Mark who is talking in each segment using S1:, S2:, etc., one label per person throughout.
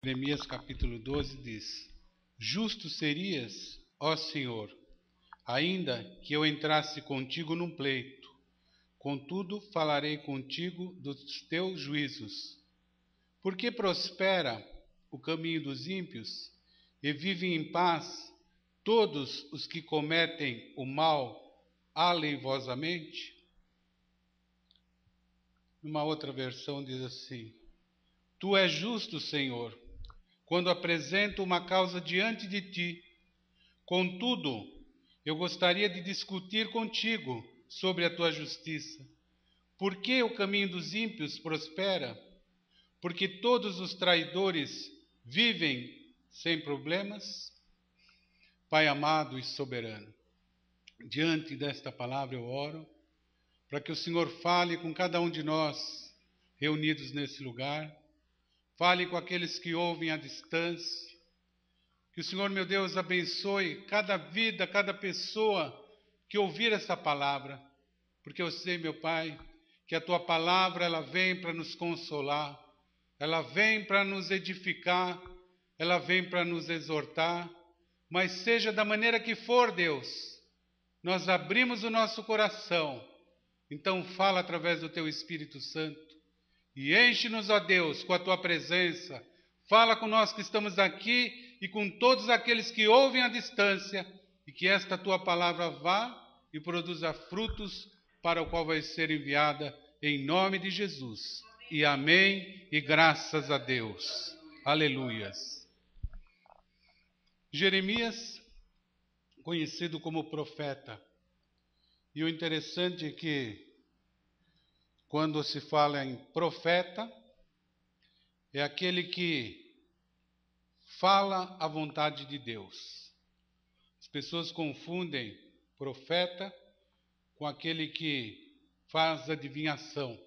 S1: Jeremias capítulo 12 diz: Justo serias, ó Senhor, ainda que eu entrasse contigo num pleito, contudo falarei contigo dos teus juízos. Porque prospera o caminho dos ímpios e vivem em paz todos os que cometem o mal aleivosamente? Uma outra versão diz assim: Tu és justo, Senhor, quando apresento uma causa diante de ti. Contudo, eu gostaria de discutir contigo sobre a tua justiça. Por que o caminho dos ímpios prospera? Porque todos os traidores vivem sem problemas? Pai amado e soberano, diante desta palavra eu oro para que o Senhor fale com cada um de nós reunidos nesse lugar, fale com aqueles que ouvem à distância, que o Senhor, meu Deus, abençoe cada vida, cada pessoa que ouvir essa palavra, porque eu sei, meu Pai, que a Tua palavra ela vem para nos consolar, ela vem para nos edificar, ela vem para nos exortar, mas seja da maneira que for, Deus, nós abrimos o nosso coração, então fala através do Teu Espírito Santo e enche-nos, ó Deus, com a Tua presença, fala com nós que estamos aqui e com todos aqueles que ouvem à distância, e que esta Tua palavra vá e produza frutos para o qual vai ser enviada em nome de Jesus. E amém e graças a Deus. Aleluias. Jeremias, conhecido como profeta. E o interessante é que, quando se fala em profeta, é aquele que fala a vontade de Deus. As pessoas confundem profeta com aquele que faz adivinhação.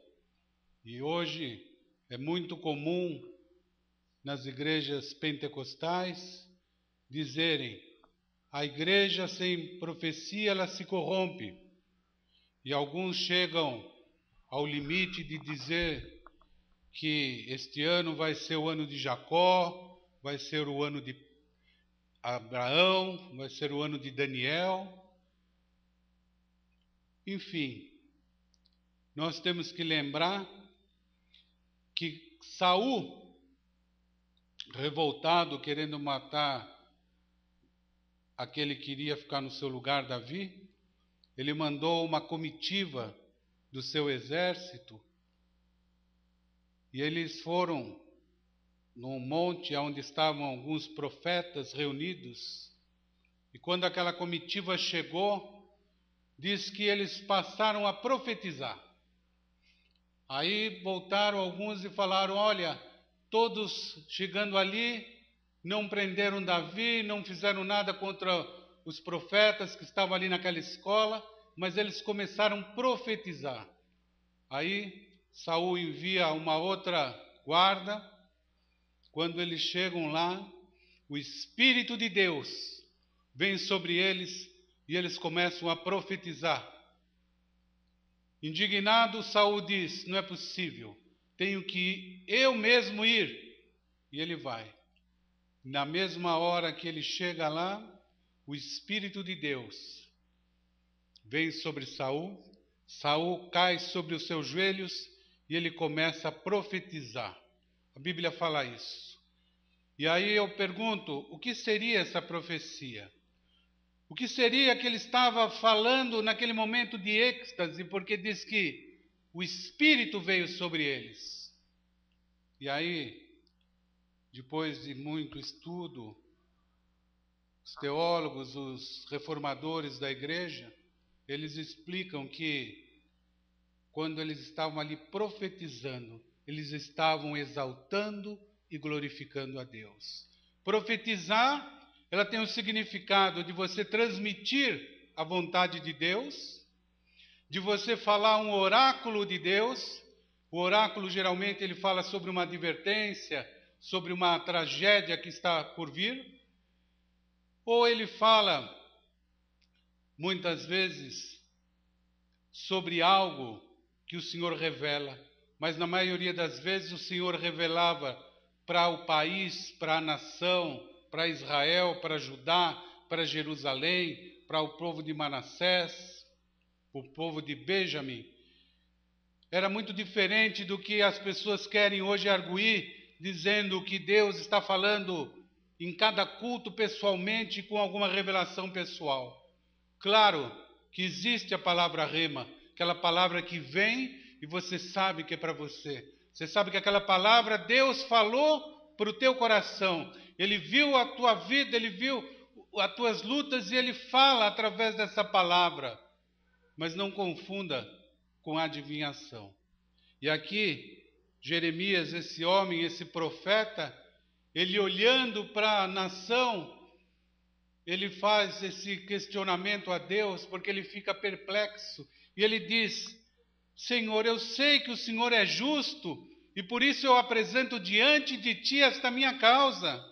S1: E hoje é muito comum nas igrejas pentecostais dizerem: a igreja sem profecia ela se corrompe. E alguns chegam ao limite de dizer que este ano vai ser o ano de Jacó, vai ser o ano de Abraão, vai ser o ano de Daniel. Enfim, nós temos que lembrar que Saul, revoltado, querendo matar aquele que iria ficar no seu lugar, Davi, ele mandou uma comitiva do seu exército e eles foram num monte onde estavam alguns profetas reunidos, e quando aquela comitiva chegou, diz que eles passaram a profetizar. Aí voltaram alguns e falaram: olha, todos chegando ali, não prenderam Davi, não fizeram nada contra os profetas que estavam ali naquela escola, mas eles começaram a profetizar. Aí Saul envia uma outra guarda. Quando eles chegam lá, o Espírito de Deus vem sobre eles e eles começam a profetizar. Indignado, Saul diz: não é possível, tenho que eu mesmo ir. E ele vai. Na mesma hora que ele chega lá, o Espírito de Deus vem sobre Saul. Saul cai sobre os seus joelhos e ele começa a profetizar. A Bíblia fala isso. E aí eu pergunto, o que seria essa profecia? O que seria que ele estava falando naquele momento de êxtase, porque diz que o Espírito veio sobre eles. E aí, depois de muito estudo, os teólogos, os reformadores da igreja, eles explicam que quando eles estavam ali profetizando, eles estavam exaltando e glorificando a Deus. Profetizar, ela tem o significado de você transmitir a vontade de Deus, de você falar um oráculo de Deus. O oráculo geralmente ele fala sobre uma advertência, sobre uma tragédia que está por vir, ou ele fala muitas vezes sobre algo que o Senhor revela, mas na maioria das vezes o Senhor revelava para o país, para a nação, para Israel, para Judá, para Jerusalém, para o povo de Manassés, o povo de Benjamim, era muito diferente do que as pessoas querem hoje arguir, dizendo que Deus está falando em cada culto pessoalmente com alguma revelação pessoal. Claro que existe a palavra rema, aquela palavra que vem e você sabe que é para você. Você sabe que aquela palavra Deus falou para o teu coração. Ele viu a tua vida, Ele viu as tuas lutas e Ele fala através dessa palavra. Mas não confunda com adivinhação. E aqui, Jeremias, esse homem, esse profeta, ele olhando para a nação, ele faz esse questionamento a Deus, porque ele fica perplexo. E ele diz: Senhor, eu sei que o Senhor é justo, e por isso eu apresento diante de Ti esta minha causa.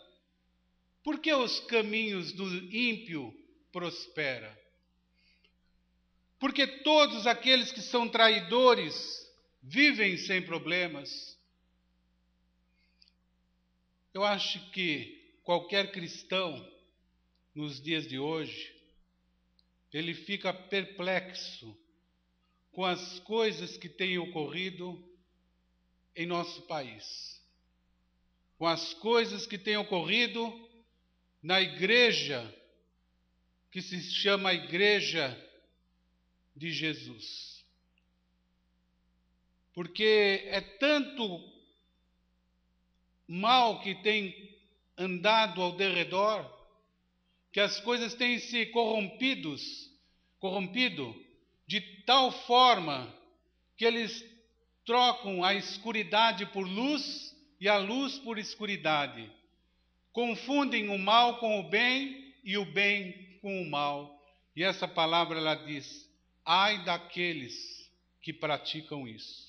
S1: Por que os caminhos do ímpio prosperam? Porque todos aqueles que são traidores vivem sem problemas. Eu acho que qualquer cristão, nos dias de hoje, ele fica perplexo com as coisas que têm ocorrido em nosso país, com as coisas que têm ocorrido na igreja, que se chama Igreja de Jesus. Porque é tanto mal que tem andado ao derredor, que as coisas têm se corrompido de tal forma que eles trocam a escuridade por luz e a luz por escuridade. Confundem o mal com o bem e o bem com o mal. E essa palavra ela diz: ai daqueles que praticam isso.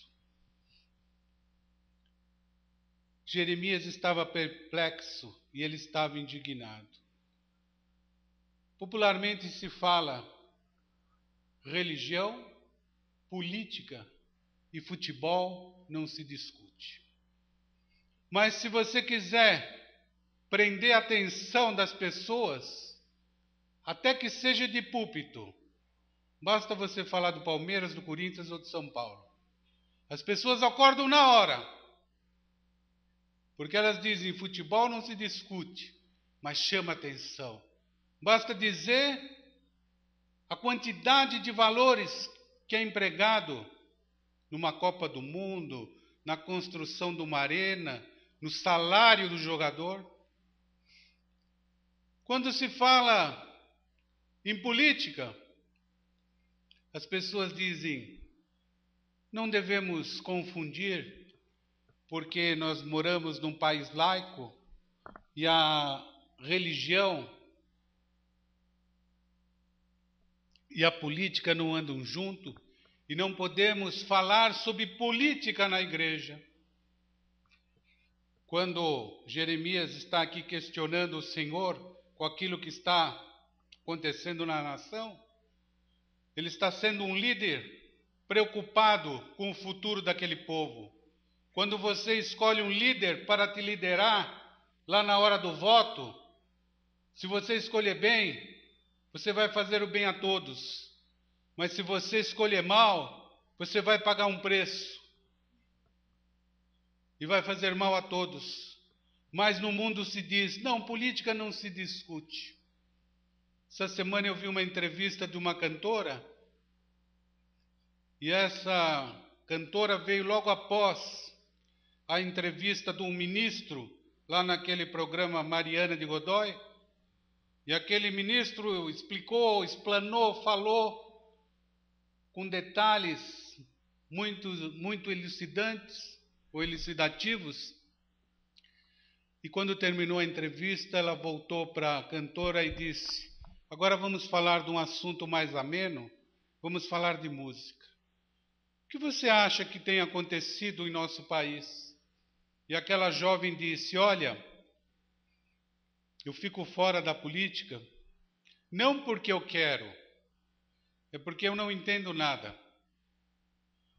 S1: Jeremias estava perplexo e ele estava indignado. Popularmente se fala religião, política e futebol não se discute. Mas se você quiser prender a atenção das pessoas, até que seja de púlpito, basta você falar do Palmeiras, do Corinthians ou do São Paulo. As pessoas acordam na hora, porque elas dizem: futebol não se discute, mas chama atenção. Basta dizer a quantidade de valores que é empregado numa Copa do Mundo, na construção de uma arena, no salário do jogador. Quando se fala em política, as pessoas dizem: não devemos confundir, porque nós moramos num país laico e a religião e a política não andam junto, e não podemos falar sobre política na igreja. Quando Jeremias está aqui questionando o Senhor com aquilo que está acontecendo na nação, ele está sendo um líder preocupado com o futuro daquele povo. Quando você escolhe um líder para te liderar lá na hora do voto, se você escolher bem, você vai fazer o bem a todos. Mas se você escolher mal, você vai pagar um preço. E vai fazer mal a todos. Mas no mundo se diz: não, política não se discute. Essa semana eu vi uma entrevista de uma cantora, e essa cantora veio logo após a entrevista de um ministro, lá naquele programa Mariana de Godoy, e aquele ministro explicou, explanou, falou com detalhes muito elucidantes ou elucidativos. E quando terminou a entrevista, ela voltou para a cantora e disse: agora vamos falar de um assunto mais ameno, vamos falar de música. O que você acha que tem acontecido em nosso país? E aquela jovem disse: olha, eu fico fora da política, não porque eu quero, é porque eu não entendo nada.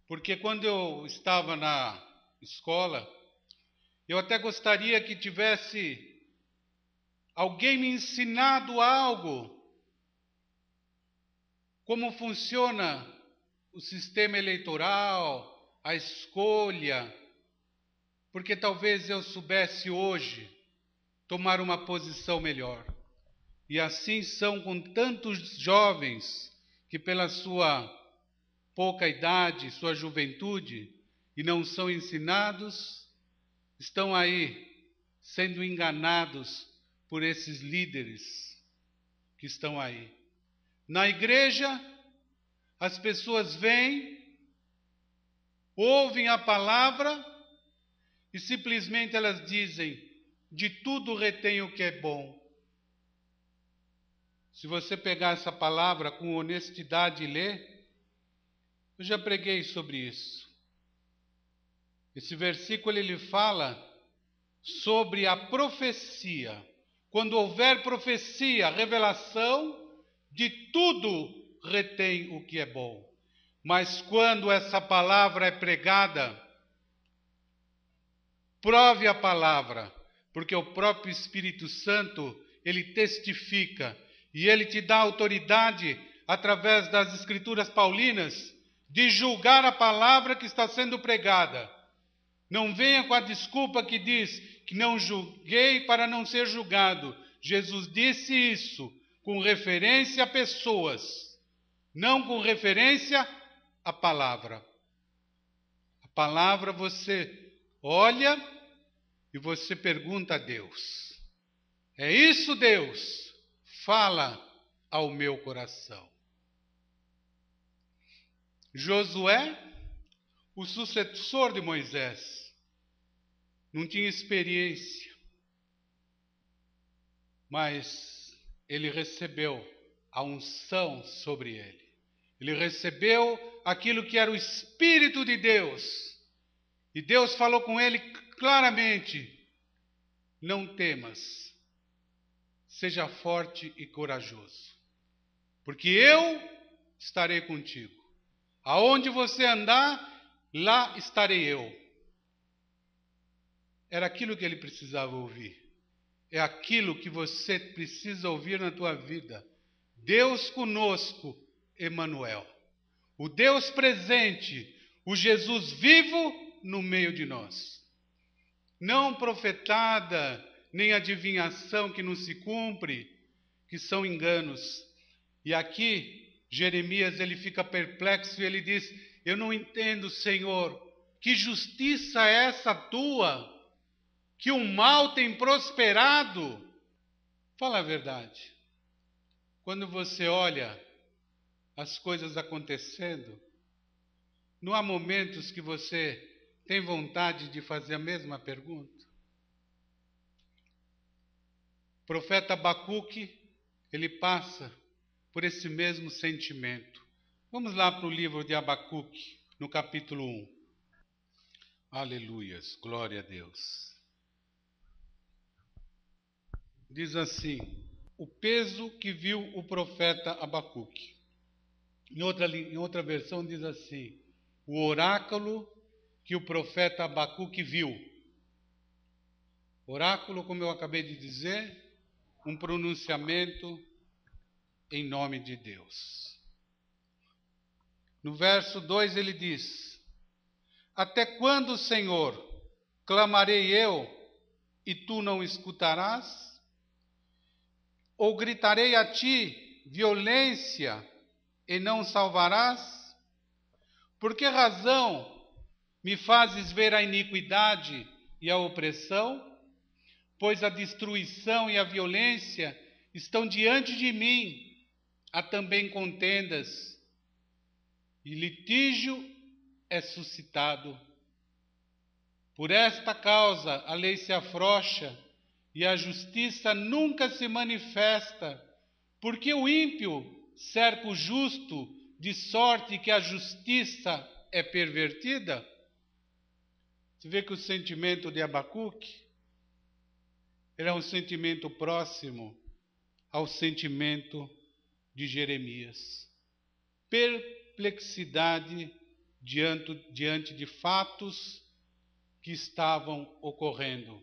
S1: Porque quando eu estava na escola, Eu até gostaria que tivesse alguém me ensinado algo. Como funciona o sistema eleitoral, a escolha, porque talvez eu soubesse hoje tomar uma posição melhor. E assim são com tantos jovens que pela sua pouca idade, sua juventude, e não são ensinados, estão aí sendo enganados por esses líderes que estão aí. Na igreja, as pessoas vêm, ouvem a palavra e simplesmente elas dizem: de tudo retém o que é bom. Se você pegar essa palavra com honestidade e ler, eu já preguei sobre isso. Esse versículo ele fala sobre a profecia. Quando houver profecia, revelação, de tudo retém o que é bom. Mas quando essa palavra é pregada, prove a palavra, porque o próprio Espírito Santo, ele testifica, e ele te dá autoridade, através das Escrituras paulinas, de julgar a palavra que está sendo pregada. Não venha com a desculpa que diz que não julguei para não ser julgado. Jesus disse isso com referência a pessoas, não com referência à palavra. A palavra você olha e você pergunta a Deus: é isso, Deus? Fala ao meu coração. Josué, o sucessor de Moisés, não tinha experiência, mas ele recebeu a unção sobre ele. Ele recebeu aquilo que era o Espírito de Deus. E Deus falou com ele claramente: não temas, seja forte e corajoso, porque eu estarei contigo. Aonde você andar, lá estarei eu. Era aquilo que ele precisava ouvir. É aquilo que você precisa ouvir na tua vida. Deus conosco, Emanuel. O Deus presente, o Jesus vivo no meio de nós. Não profetada, nem adivinhação que não se cumpre, que são enganos. E aqui, Jeremias, ele fica perplexo e ele diz: eu não entendo, Senhor, que justiça é essa tua? Que o mal tem prosperado? Fala a verdade. Quando você olha as coisas acontecendo, não há momentos que você tem vontade de fazer a mesma pergunta? O profeta Abacuque, ele passa por esse mesmo sentimento. Vamos lá para o livro de Abacuque, no capítulo 1. Aleluias, glória a Deus. Diz assim: o peso que viu o profeta Abacuque. Em outra versão diz assim: o oráculo que o profeta Abacuque viu. Oráculo, como eu acabei de dizer, um pronunciamento em nome de Deus. No verso 2 ele diz: até quando, Senhor, clamarei eu e tu não escutarás? Ou gritarei a ti violência e não salvarás? Por que razão me fazes ver a iniquidade e a opressão? Pois a destruição e a violência estão diante de mim. Há também contendas, e litígio é suscitado. Por esta causa a lei se afrouxa, e a justiça nunca se manifesta, porque o ímpio cerca o justo, de sorte que a justiça é pervertida. Você vê que o sentimento de Abacuque era um sentimento próximo ao sentimento de Jeremias. Perplexidade diante de fatos que estavam ocorrendo.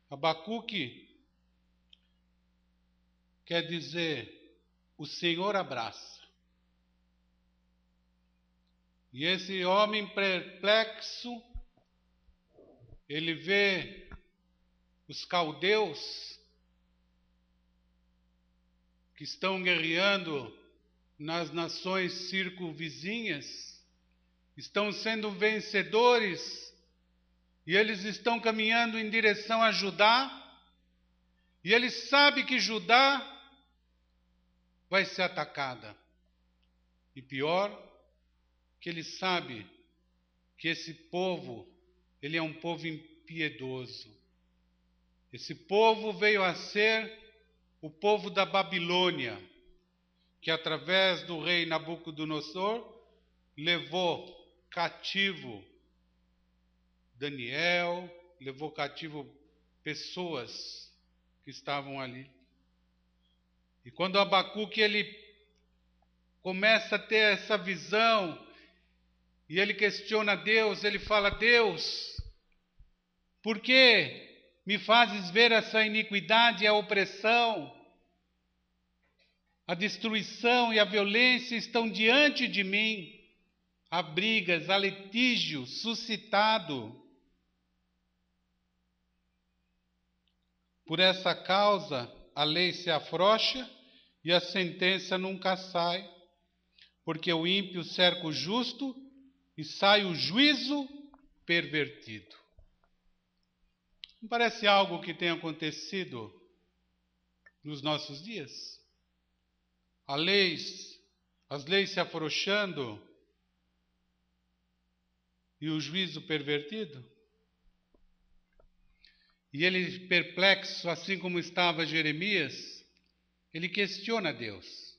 S1: Abacuque quer dizer, o Senhor abraça. E esse homem perplexo, ele vê os caldeus que estão guerreando nas nações circunvizinhas, estão sendo vencedores, e eles estão caminhando em direção a Judá, e ele sabe que Judá vai ser atacada. E pior, que ele sabe que esse povo, ele é um povo impiedoso. Esse povo veio a ser o povo da Babilônia, que através do rei Nabucodonosor levou cativo Daniel, levou cativo pessoas que estavam ali. E quando Abacuque ele começa a ter essa visão, e ele questiona Deus, ele fala: Deus, por que me fazes ver essa iniquidade e a opressão? A destruição e a violência estão diante de mim. Há brigas, há litígio suscitado. Por essa causa, a lei se afrouxa e a sentença nunca sai, porque o ímpio cerca o justo e sai o juízo pervertido. Não parece algo que tem acontecido nos nossos dias? As leis se afrouxando e o juízo pervertido? E ele, perplexo, assim como estava Jeremias, ele questiona Deus.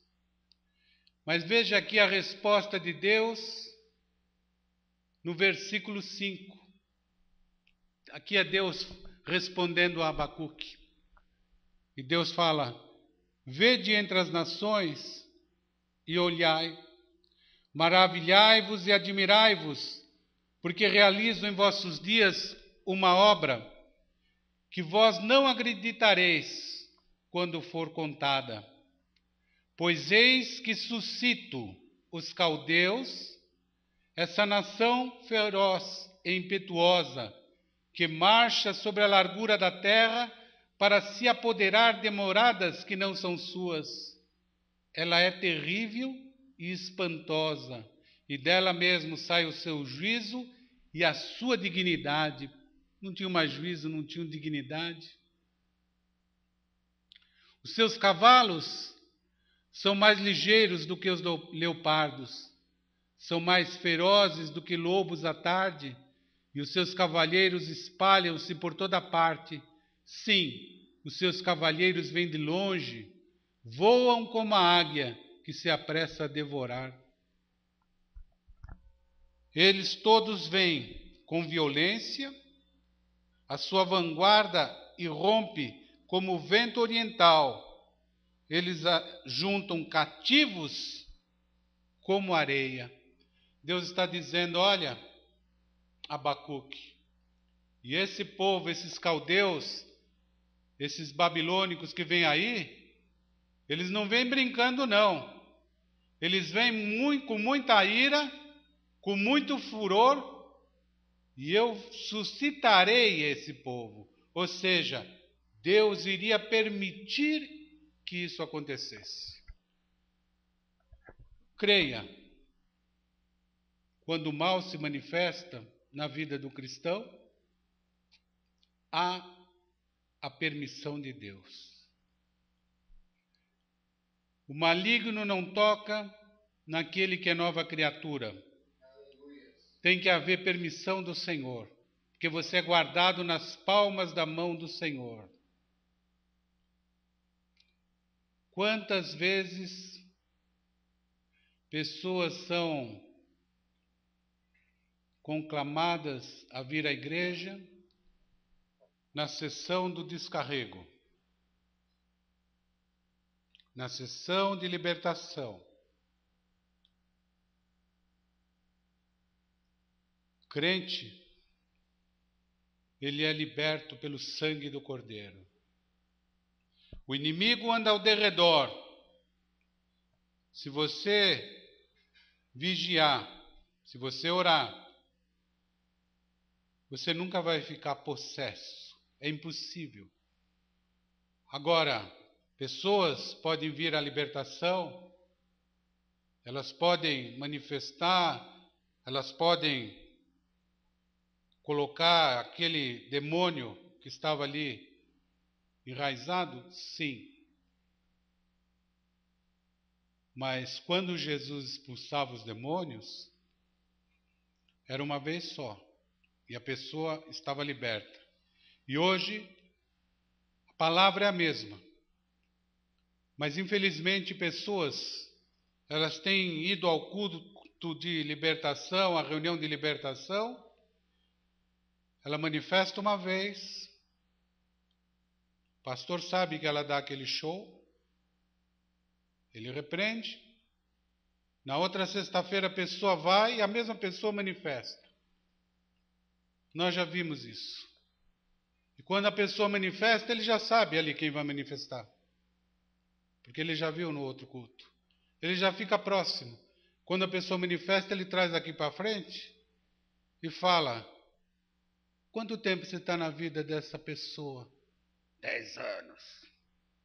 S1: Mas veja aqui a resposta de Deus no versículo 5. Aqui é Deus respondendo a Abacuque. E Deus fala: vede entre as nações e olhai, maravilhai-vos e admirai-vos, porque realizo em vossos dias uma obra que vós não acreditareis quando for contada. Pois eis que suscito os caldeus, essa nação feroz e impetuosa, que marcha sobre a largura da terra para se apoderar de moradas que não são suas. Ela é terrível e espantosa, e dela mesmo sai o seu juízo e a sua dignidade. Não tinha mais juízo, não tinha dignidade. Os seus cavalos são mais ligeiros do que os leopardos, são mais ferozes do que lobos à tarde, e os seus cavalheiros espalham-se por toda parte. Sim, os seus cavalheiros vêm de longe, voam como a águia que se apressa a devorar. Eles todos vêm com violência, a sua vanguarda irrompe como o vento oriental. Eles juntam cativos como areia. Deus está dizendo: olha, Abacuque, e esse povo, esses caldeus, esses babilônicos que vêm aí, eles não vêm brincando, não. Eles vêm com muita ira, com muito furor, e eu suscitarei esse povo. Ou seja, Deus iria permitir que isso acontecesse. Creia, quando o mal se manifesta na vida do cristão, há a permissão de Deus. O maligno não toca naquele que é nova criatura. Tem que haver permissão do Senhor, porque você é guardado nas palmas da mão do Senhor. Quantas vezes pessoas são conclamadas a vir à igreja na sessão do descarrego, na sessão de libertação. Crente ele é liberto pelo sangue do Cordeiro. O inimigo anda ao derredor. Se você vigiar, se você orar, você nunca vai ficar possesso. É impossível. Agora, pessoas podem vir à libertação, elas podem manifestar, elas podem colocar aquele demônio que estava ali enraizado? Sim. Mas quando Jesus expulsava os demônios, era uma vez só. E a pessoa estava liberta. E hoje, a palavra é a mesma. Mas infelizmente pessoas, elas têm ido ao culto de libertação, à reunião de libertação. Ela manifesta uma vez. O pastor sabe que ela dá aquele show. Ele repreende. Na outra sexta-feira a pessoa vai e a mesma pessoa manifesta. Nós já vimos isso. E quando a pessoa manifesta, ele já sabe ali quem vai manifestar. Porque ele já viu no outro culto. Ele já fica próximo. Quando a pessoa manifesta, ele traz aqui para frente e fala: quanto tempo você está na vida dessa pessoa? 10 anos,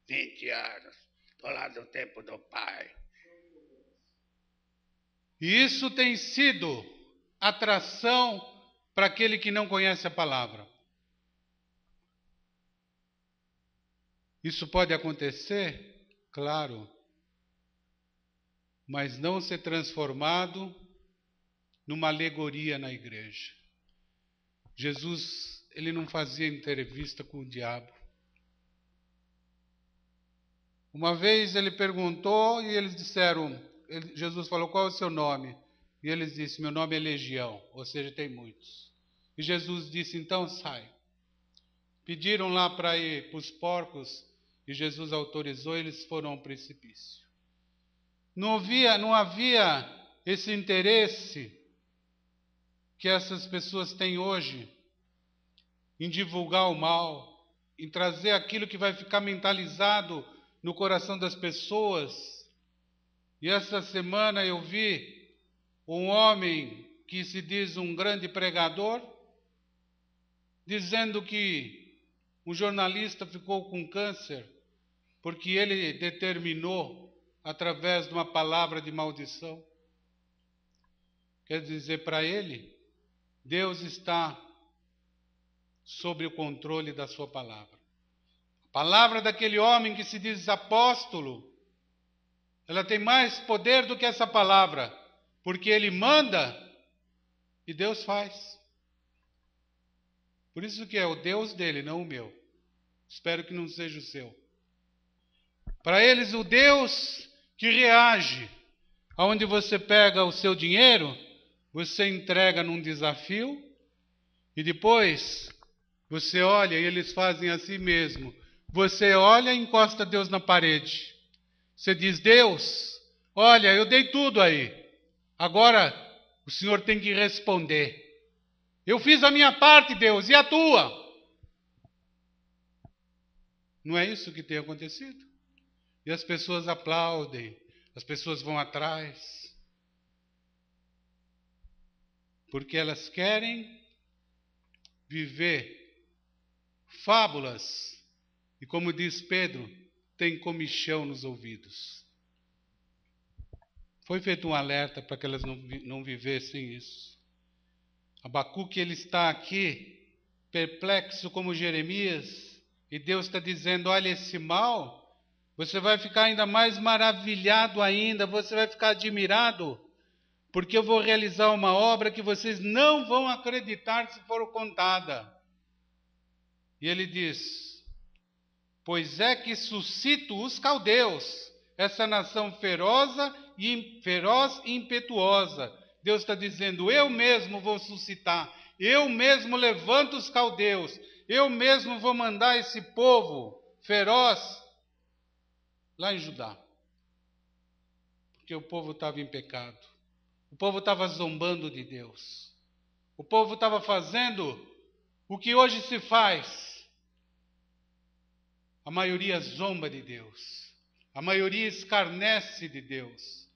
S1: 20 anos. Estou lá do tempo do pai. E isso tem sido atração para aquele que não conhece a palavra. Isso pode acontecer? Claro. Mas não ser transformado numa alegoria na igreja. Jesus, ele não fazia entrevista com o diabo. Uma vez ele perguntou e eles disseram, Jesus falou: qual é o seu nome? E eles disseram: meu nome é Legião, ou seja, tem muitos. E Jesus disse: então sai. Pediram lá para ir para os porcos e Jesus autorizou e eles foram ao precipício. Não havia esse interesse que essas pessoas têm hoje em divulgar o mal, em trazer aquilo que vai ficar mentalizado no coração das pessoas. E essa semana eu vi um homem que se diz um grande pregador, dizendo que um jornalista ficou com câncer porque ele determinou através de uma palavra de maldição. Quer dizer para ele, Deus está sob o controle da sua palavra. A palavra daquele homem que se diz apóstolo, ela tem mais poder do que essa palavra, porque ele manda e Deus faz. Por isso que é o Deus dele, não o meu. Espero que não seja o seu. Para eles, o Deus que reage, aonde você pega o seu dinheiro, você entrega num desafio, e depois você olha e eles fazem assim mesmo. Você olha e encosta Deus na parede. Você diz: Deus, olha, eu dei tudo aí. Agora o Senhor tem que responder. Eu fiz a minha parte, Deus, e a tua? Não é isso que tem acontecido? E as pessoas aplaudem, as pessoas vão atrás, porque elas querem viver fábulas, e como diz Pedro, tem comichão nos ouvidos. Foi feito um alerta para que elas não vivessem isso. Abacuque, ele está aqui, perplexo como Jeremias, e Deus está dizendo: olha, esse mal, você vai ficar ainda mais maravilhado ainda, você vai ficar admirado, porque eu vou realizar uma obra que vocês não vão acreditar se for contada. E ele diz: pois é que suscito os caldeus, essa nação feroz e impetuosa. Deus está dizendo: eu mesmo vou suscitar, eu mesmo levanto os caldeus, eu mesmo vou mandar esse povo feroz lá em Judá. Porque o povo estava em pecado, o povo estava zombando de Deus, o povo estava fazendo O que hoje se faz, a maioria zomba de Deus, a maioria escarnece de Deus,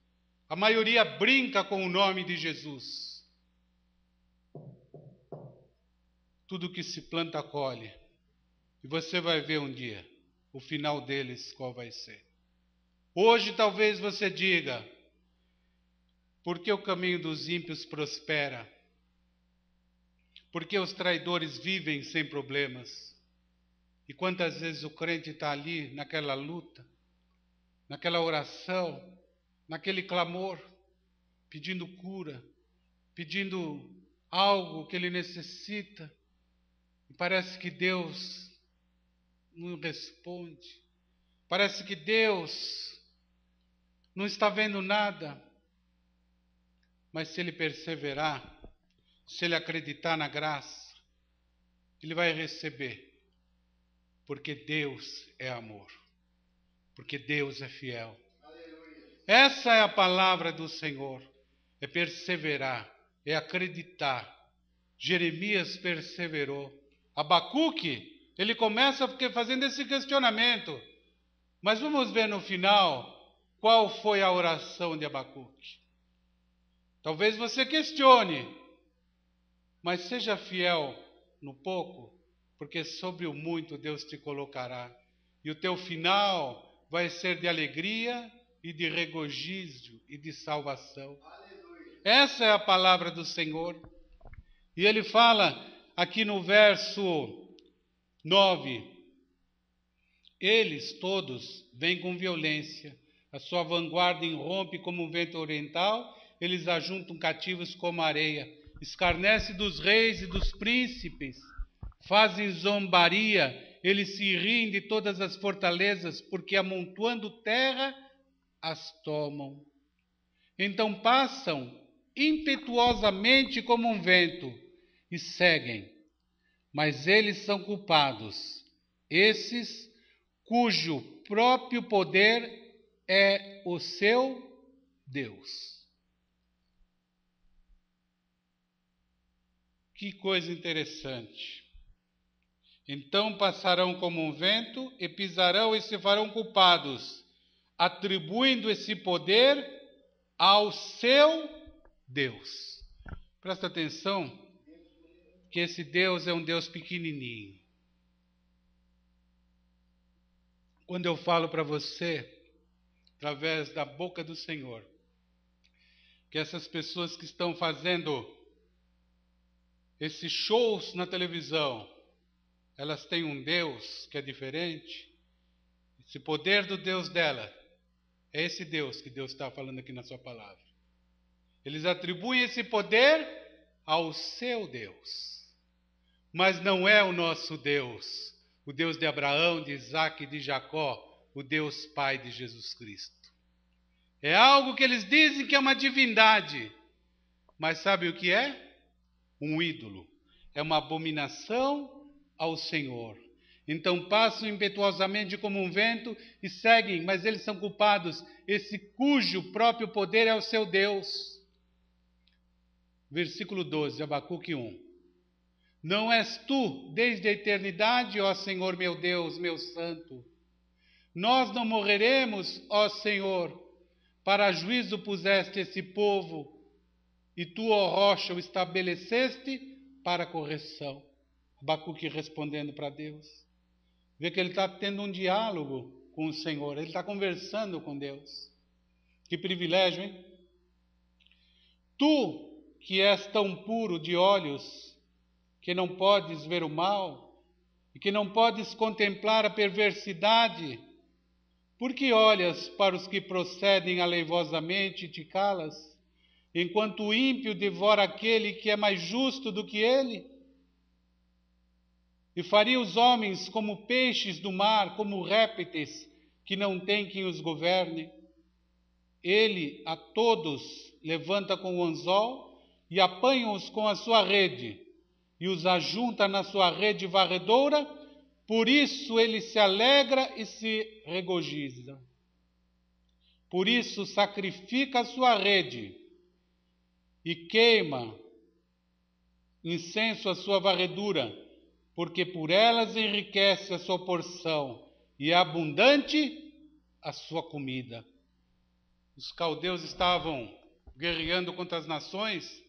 S1: a maioria brinca com o nome de Jesus. Tudo que se planta colhe, e você vai ver um dia o final deles qual vai ser. Hoje talvez você diga: por que o caminho dos ímpios prospera? Por que os traidores vivem sem problemas? E quantas vezes o crente está ali naquela luta, naquela oração, naquele clamor, pedindo cura, pedindo algo que ele necessita, e parece que Deus não responde, parece que Deus não está vendo nada. Mas se ele perseverar, se ele acreditar na graça, ele vai receber, porque Deus é amor, porque Deus é fiel. Essa é a palavra do Senhor, é perseverar, é acreditar. Jeremias perseverou. Abacuque, ele começa fazendo esse questionamento. Mas vamos ver no final qual foi a oração de Abacuque. Talvez você questione, mas seja fiel no pouco, porque sobre o muito Deus te colocará. E o teu final vai ser de alegria e de regozijo e de salvação. Aleluia. Essa é a palavra do Senhor. E ele fala aqui no verso 9: eles todos vêm com violência, a sua vanguarda irrompe como um vento oriental, eles ajuntam cativos como areia, escarnece dos reis e dos príncipes, fazem zombaria, eles se riem de todas as fortalezas, porque amontoando terra, as tomam. Então passam impetuosamente como um vento e seguem, mas eles são culpados, esses cujo próprio poder é o seu Deus. Que coisa interessante. Então passarão como um vento e pisarão e se farão culpados, atribuindo esse poder ao seu Deus. Presta atenção que esse Deus é um Deus pequenininho. Quando eu falo para você, através da boca do Senhor, que essas pessoas que estão fazendo esses shows na televisão, elas têm um Deus que é diferente. Esse poder do Deus dela é esse Deus que Deus está falando aqui na sua palavra. Eles atribuem esse poder ao seu Deus, mas não é o nosso Deus, o Deus de Abraão, de Isaac e de Jacó, o Deus Pai de Jesus Cristo. É algo que eles dizem que é uma divindade, mas sabe o que é? Um ídolo. É uma abominação ao Senhor. Então passam impetuosamente como um vento e seguem, mas eles são culpados, esse cujo próprio poder é o seu Deus. Versículo 12, Abacuque 1. Não és tu desde a eternidade, ó Senhor meu Deus, meu santo. Nós não morreremos, ó Senhor, para juízo puseste esse povo, e tu, ó rocha, o estabeleceste para correção. Abacuque respondendo para Deus. Vê que ele está tendo um diálogo com o Senhor, ele está conversando com Deus. Que privilégio, hein? Tu, que és tão puro de olhos, que não podes ver o mal, e que não podes contemplar a perversidade, por que olhas para os que procedem aleivosamente e te calas? Enquanto o ímpio devora aquele que é mais justo do que ele? E faria os homens como peixes do mar, como répteis, que não tem quem os governe. Ele a todos levanta com o anzol e apanha-os com a sua rede, e os ajunta na sua rede varredora, por isso ele se alegra e se regozija. Por isso sacrifica a sua rede, e queima incenso à sua varredura, porque por elas enriquece a sua porção e é abundante a sua comida. Os caldeus estavam guerreando contra as nações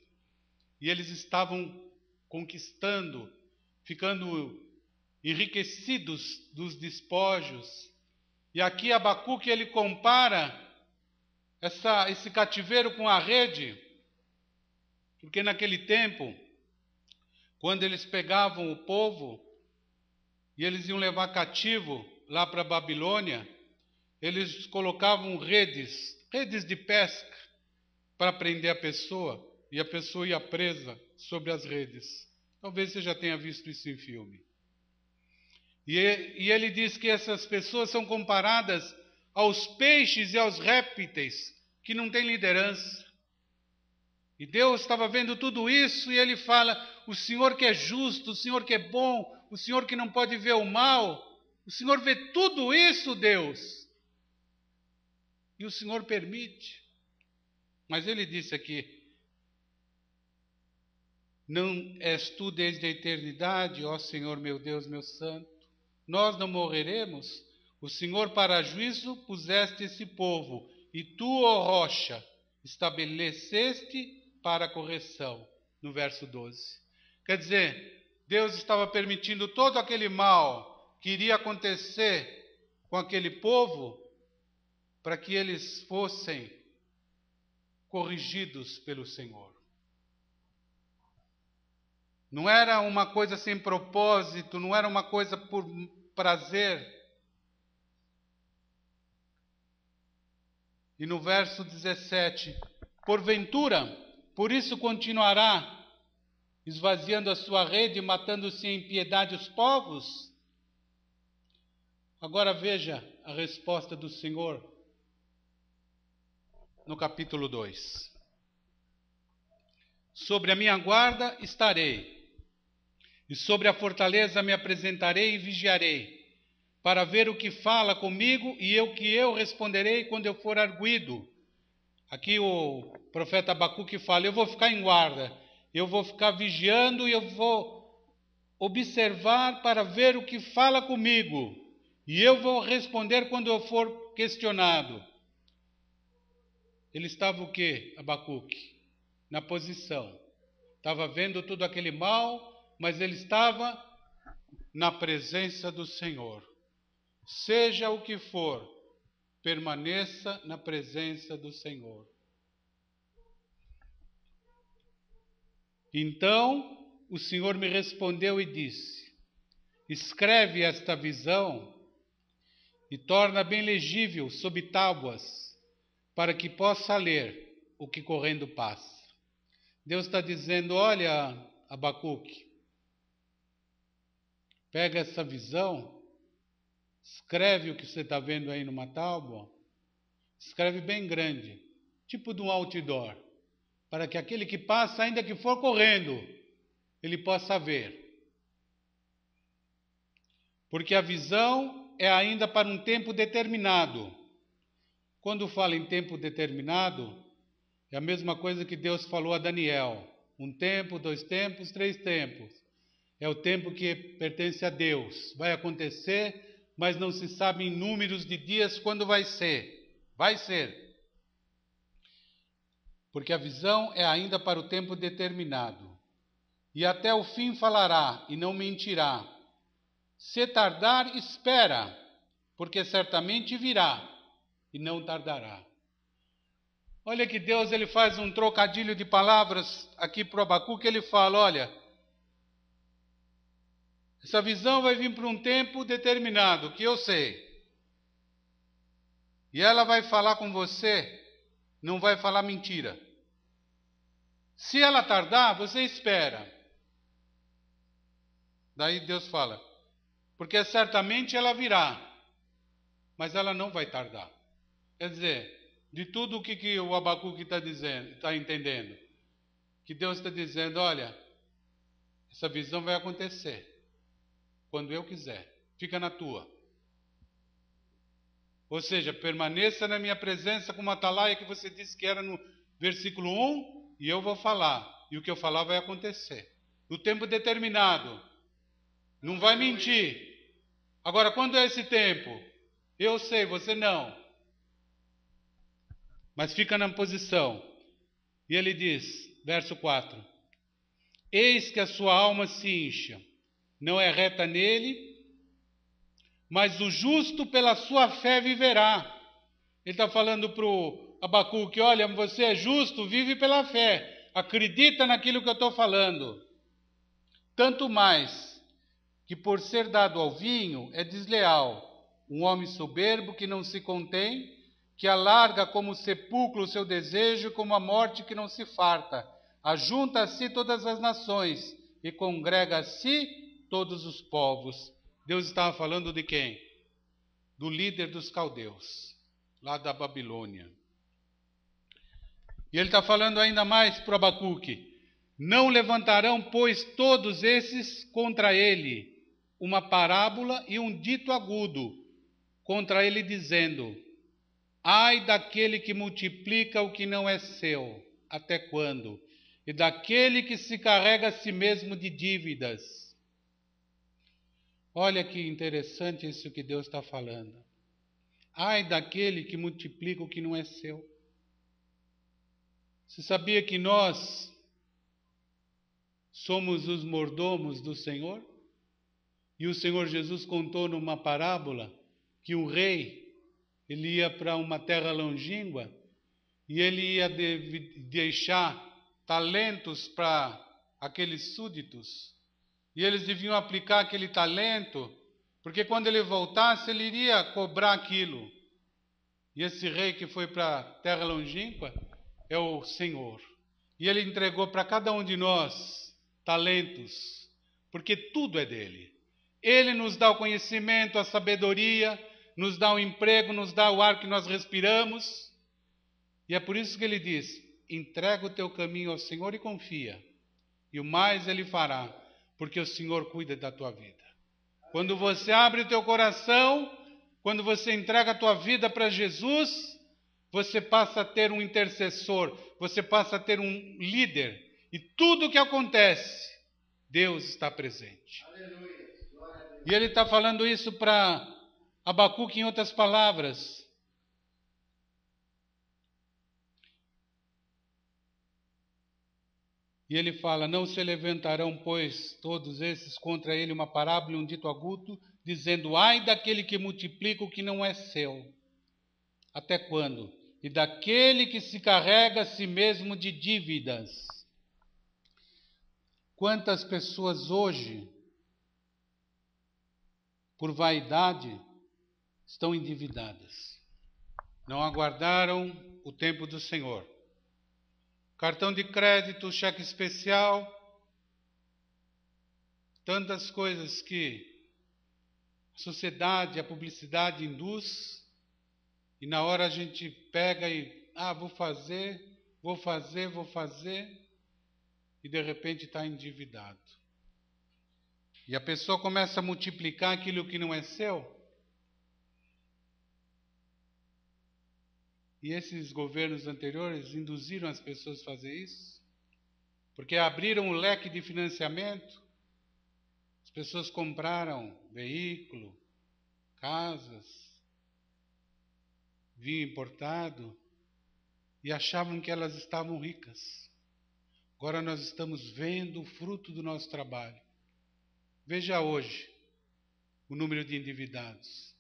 S1: e eles estavam conquistando, ficando enriquecidos dos despojos. E aqui Abacuque ele compara esse cativeiro com a rede, porque naquele tempo, quando eles pegavam o povo e eles iam levar cativo lá para a Babilônia, eles colocavam redes de pesca para prender a pessoa, e a pessoa ia presa sobre as redes. Talvez você já tenha visto isso em filme. E ele diz que essas pessoas são comparadas aos peixes e aos répteis que não têm liderança. E Deus estava vendo tudo isso e ele fala: o Senhor que é justo, o Senhor que é bom, o Senhor que não pode ver o mal, o Senhor vê tudo isso, Deus. E o Senhor permite. Mas ele disse aqui: não és tu desde a eternidade, ó Senhor meu Deus, meu santo? Nós não morreremos? O Senhor para juízo puseste esse povo, e tu, ó rocha, estabeleceste para a correção. No verso 12. Quer dizer, Deus estava permitindo todo aquele mal que iria acontecer com aquele povo, para que eles fossem corrigidos pelo Senhor. Não era uma coisa sem propósito, não era uma coisa por prazer. E no verso 17: porventura, por isso continuará esvaziando a sua rede, matando-se em piedade os povos? Agora veja a resposta do Senhor no capítulo 2. Sobre a minha guarda estarei, e sobre a fortaleza me apresentarei e vigiarei, para ver o que fala comigo e o que eu responderei quando eu for arguido. Aqui o profeta Abacuque fala: eu vou ficar em guarda, eu vou ficar vigiando e eu vou observar para ver o que fala comigo, e eu vou responder quando eu for questionado. Ele estava o quê, Abacuque? Na posição. Estava vendo todo aquele mal, mas ele estava na presença do Senhor. Seja o que for, permaneça na presença do Senhor. Então o Senhor me respondeu e disse: escreve esta visão e torna bem legível sob tábuas, para que possa ler o que correndo passa. Deus está dizendo: olha, Abacuque, pega essa visão, escreve o que você está vendo aí numa tábua, escreve bem grande, tipo de um outdoor, para que aquele que passa, ainda que for correndo, ele possa ver. Porque a visão é ainda para um tempo determinado. Quando fala em tempo determinado, é a mesma coisa que Deus falou a Daniel: 1 tempo, 2 tempos, 3 tempos. É o tempo que pertence a Deus. Vai acontecer, mas não se sabe em números de dias quando vai ser. Vai ser. Porque a visão é ainda para o tempo determinado. E até o fim falará e não mentirá. Se tardar, espera, porque certamente virá e não tardará. Olha que Deus ele faz um trocadilho de palavras aqui para o Abacuque. Ele fala: olha, essa visão vai vir para um tempo determinado, que eu sei. E ela vai falar com você, não vai falar mentira. Se ela tardar, você espera. Daí Deus fala: porque certamente ela virá, mas ela não vai tardar. Quer dizer, de tudo o que o Abacuque está dizendo, está entendendo, que Deus está dizendo: olha, essa visão vai acontecer quando eu quiser, fica na tua. Ou seja, permaneça na minha presença como a atalaia que você disse que era no versículo 1, e eu vou falar, e o que eu falar vai acontecer. No tempo determinado, Não vai mentir. Agora, quando é esse tempo? Eu sei, você não. Mas fica na posição. E ele diz, verso 4: Eis que a sua alma se incha, não é reta nele, mas o justo pela sua fé viverá. Ele está falando para o Abacuque, olha, você é justo, vive pela fé, acredita naquilo que eu estou falando. Tanto mais que por ser dado ao vinho é desleal, um homem soberbo que não se contém, que alarga como o sepulcro o seu desejo, como a morte que não se farta, ajunta a si todas as nações e congrega a si todos os povos. Deus estava falando de quem? Do líder dos caldeus, lá da Babilônia. E ele está falando ainda mais para Abacuque: não levantarão, pois, todos esses contra ele uma parábola e um dito agudo contra ele, dizendo: ai daquele que multiplica o que não é seu, até quando? E daquele que se carrega a si mesmo de dívidas. Olha que interessante isso que Deus está falando. Ai daquele que multiplica o que não é seu. Você sabia que nós somos os mordomos do Senhor? E o Senhor Jesus contou numa parábola que um rei, ele ia para uma terra longínqua e ele ia deixar talentos para aqueles súditos. E eles deviam aplicar aquele talento, porque quando ele voltasse, ele iria cobrar aquilo. E esse rei que foi para a terra longínqua é o Senhor. E ele entregou para cada um de nós talentos, porque tudo é dele. Ele nos dá o conhecimento, a sabedoria, nos dá o emprego, nos dá o ar que nós respiramos. E é por isso que ele diz: entrega o teu caminho ao Senhor e confia, e o mais ele fará, porque o Senhor cuida da tua vida. Quando você abre o teu coração, quando você entrega a tua vida para Jesus, você passa a ter um intercessor, você passa a ter um líder, e tudo o que acontece, Deus está presente. Aleluia. E ele está falando isso para Abacuque em outras palavras. E ele fala: não se levantarão, pois, todos esses contra ele uma parábola e um dito agudo, dizendo: ai daquele que multiplica o que não é seu. Até quando? E daquele que se carrega a si mesmo de dívidas. Quantas pessoas hoje, por vaidade, estão endividadas? Não aguardaram o tempo do Senhor. Cartão de crédito, cheque especial, tantas coisas que a sociedade, a publicidade induz, e na hora a gente pega e, vou fazer, e de repente está endividado. E a pessoa começa a multiplicar aquilo que não é seu. E esses governos anteriores induziram as pessoas a fazer isso, porque abriram o leque de financiamento. As pessoas compraram veículo, casas, vinho importado, e achavam que elas estavam ricas. Agora nós estamos vendo o fruto do nosso trabalho. Veja hoje o número de endividados.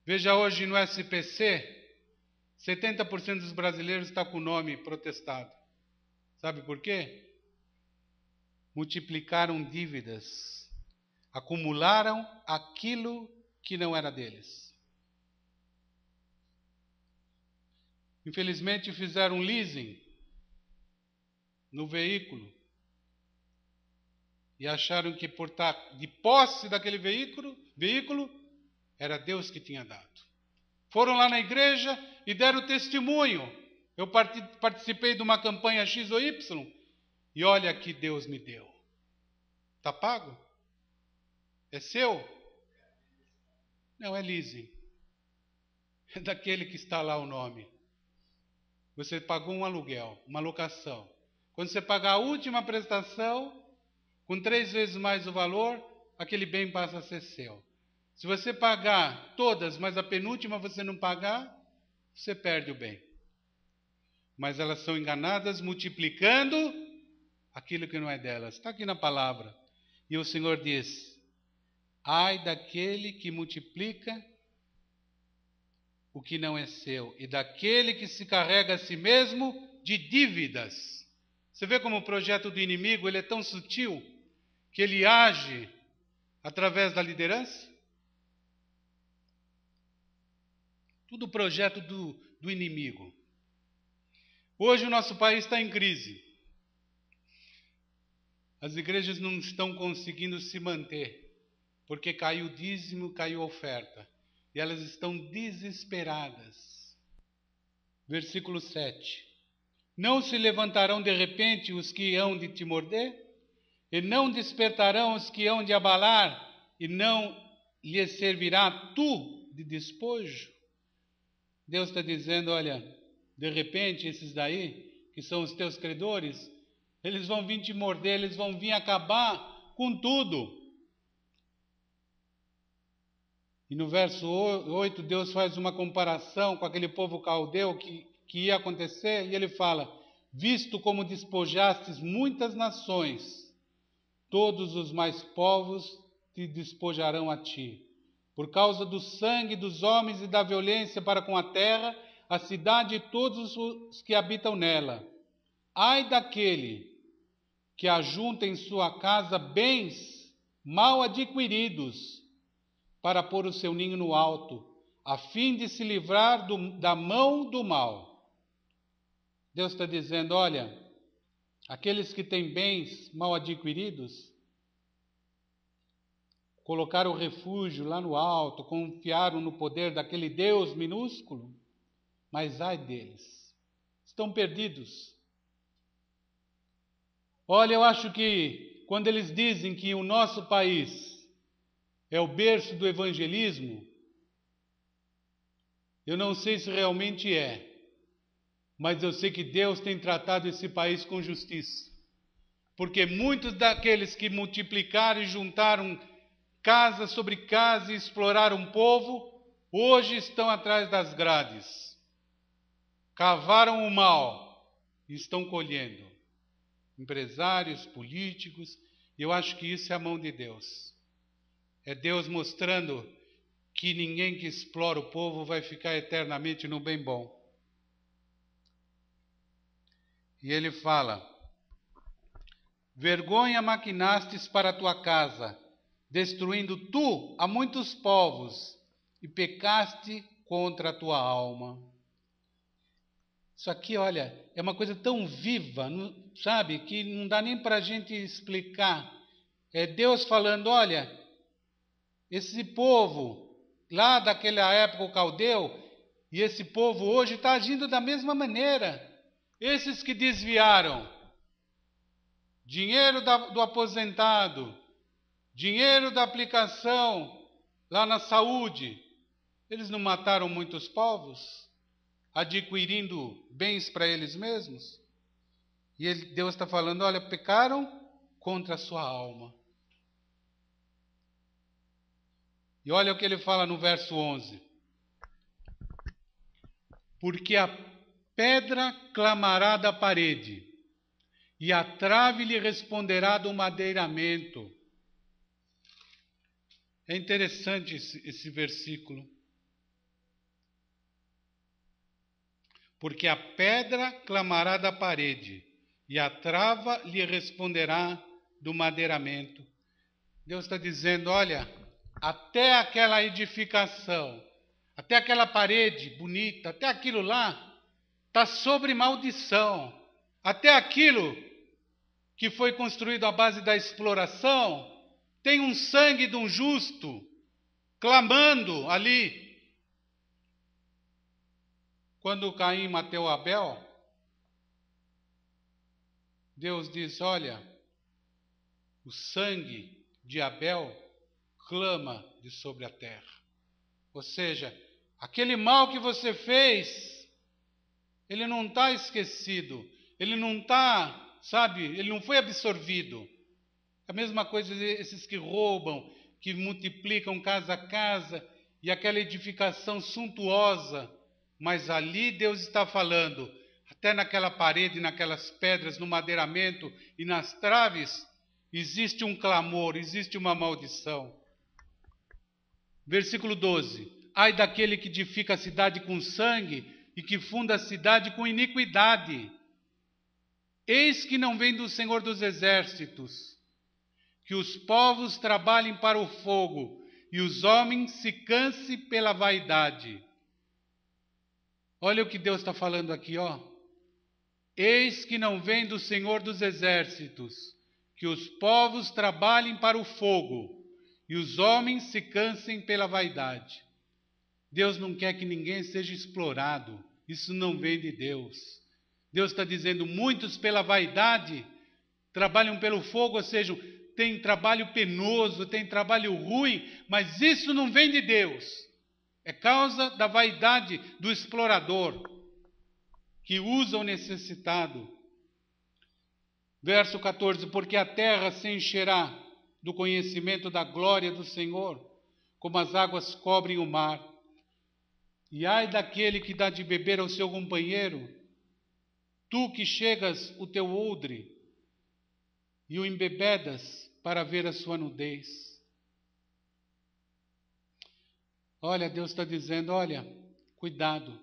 S1: Veja hoje no SPC, 70% dos brasileiros está com o nome protestado. Sabe por quê? Multiplicaram dívidas, acumularam aquilo que não era deles. Infelizmente fizeram um leasing no veículo e acharam que por estar de posse daquele veículo era Deus que tinha dado. Foram lá na igreja e deram testemunho. Eu participei de uma campanha X ou Y e olha que Deus me deu. Está pago? É seu? Não, é leasing. É daquele que está lá o nome. Você pagou um aluguel, uma locação. Quando você pagar a última prestação, com 3 vezes mais o valor, aquele bem passa a ser seu. Se você pagar todas, mas a penúltima você não pagar, você perde o bem. Mas elas são enganadas, multiplicando aquilo que não é delas. Está aqui na palavra. E o Senhor diz: ai daquele que multiplica o que não é seu, e daquele que se carrega a si mesmo de dívidas. Você vê como o projeto do inimigo ele é tão sutil, que ele age através da liderança? Tudo projeto do inimigo. Hoje o nosso país está em crise. As igrejas não estão conseguindo se manter, porque caiu o dízimo, caiu a oferta. E elas estão desesperadas. Versículo 7. Não se levantarão de repente os que hão de te morder? E não despertarão os que hão de abalar? E não lhes servirá tu de despojo? Deus está dizendo, olha, de repente esses daí, que são os teus credores, eles vão vir te morder, eles vão vir acabar com tudo. E no verso 8, Deus faz uma comparação com aquele povo caldeu que ia acontecer, e ele fala: visto como despojastes muitas nações, todos os mais povos te despojarão a ti. Por causa do sangue dos homens e da violência para com a terra, a cidade e todos os que habitam nela. Ai daquele que ajunta em sua casa bens mal adquiridos, para pôr o seu ninho no alto, a fim de se livrar da mão do mal. Deus está dizendo, olha, aqueles que têm bens mal adquiridos, colocaram refúgio lá no alto, confiaram no poder daquele Deus minúsculo, mas ai deles, estão perdidos. Olha, eu acho que quando eles dizem que o nosso país é o berço do evangelismo, eu não sei se realmente é, mas eu sei que Deus tem tratado esse país com justiça. Porque muitos daqueles que multiplicaram e juntaram casa sobre casa e exploraram o povo, hoje estão atrás das grades. Cavaram o mal e estão colhendo. Empresários, políticos, eu acho que isso é a mão de Deus. É Deus mostrando que ninguém que explora o povo vai ficar eternamente no bem bom. E ele fala: vergonha maquinastes para a tua casa, destruindo tu a muitos povos, e pecaste contra a tua alma. Isso aqui, olha, é uma coisa tão viva, sabe, que não dá nem para a gente explicar. É Deus falando, olha, esse povo, lá daquela época o caldeu, e esse povo hoje está agindo da mesma maneira. Esses que desviaram dinheiro do aposentado, dinheiro da aplicação lá na saúde, eles não mataram muitos povos, adquirindo bens para eles mesmos? E Deus está falando, olha, pecaram contra a sua alma. E olha o que ele fala no verso 11. Porque a pedra clamará da parede, e a trave lhe responderá do madeiramento. É interessante esse versículo. Porque a pedra clamará da parede, e a trava lhe responderá do madeiramento. Deus está dizendo, olha, até aquela edificação, até aquela parede bonita, até aquilo lá, está sobre maldição. Até aquilo que foi construído à base da exploração, tem um sangue de um justo clamando ali. Quando Caim matou Abel, Deus diz, olha, o sangue de Abel clama de sobre a terra. Ou seja, aquele mal que você fez, ele não está esquecido, ele não está, sabe, ele não foi absorvido. A mesma coisa esses que roubam, que multiplicam casa a casa, e aquela edificação suntuosa. Mas ali Deus está falando, até naquela parede, naquelas pedras, no madeiramento e nas traves, existe um clamor, existe uma maldição. Versículo 12. Ai daquele que edifica a cidade com sangue e que funda a cidade com iniquidade. Eis que não vem do Senhor dos Exércitos, que os povos trabalhem para o fogo e os homens se cansem pela vaidade. Olha o que Deus está falando aqui, ó. Eis que não vem do Senhor dos Exércitos, que os povos trabalhem para o fogo e os homens se cansem pela vaidade. Deus não quer que ninguém seja explorado. Isso não vem de Deus. Deus está dizendo, muitos pela vaidade trabalham pelo fogo, ou seja, tem trabalho penoso, tem trabalho ruim, mas isso não vem de Deus. É causa da vaidade do explorador, que usa o necessitado. Verso 14, porque a terra se encherá do conhecimento da glória do Senhor, como as águas cobrem o mar. E ai daquele que dá de beber ao seu companheiro, tu que chegas o teu odre e o embebedas para ver a sua nudez. Olha, Deus está dizendo, olha, cuidado.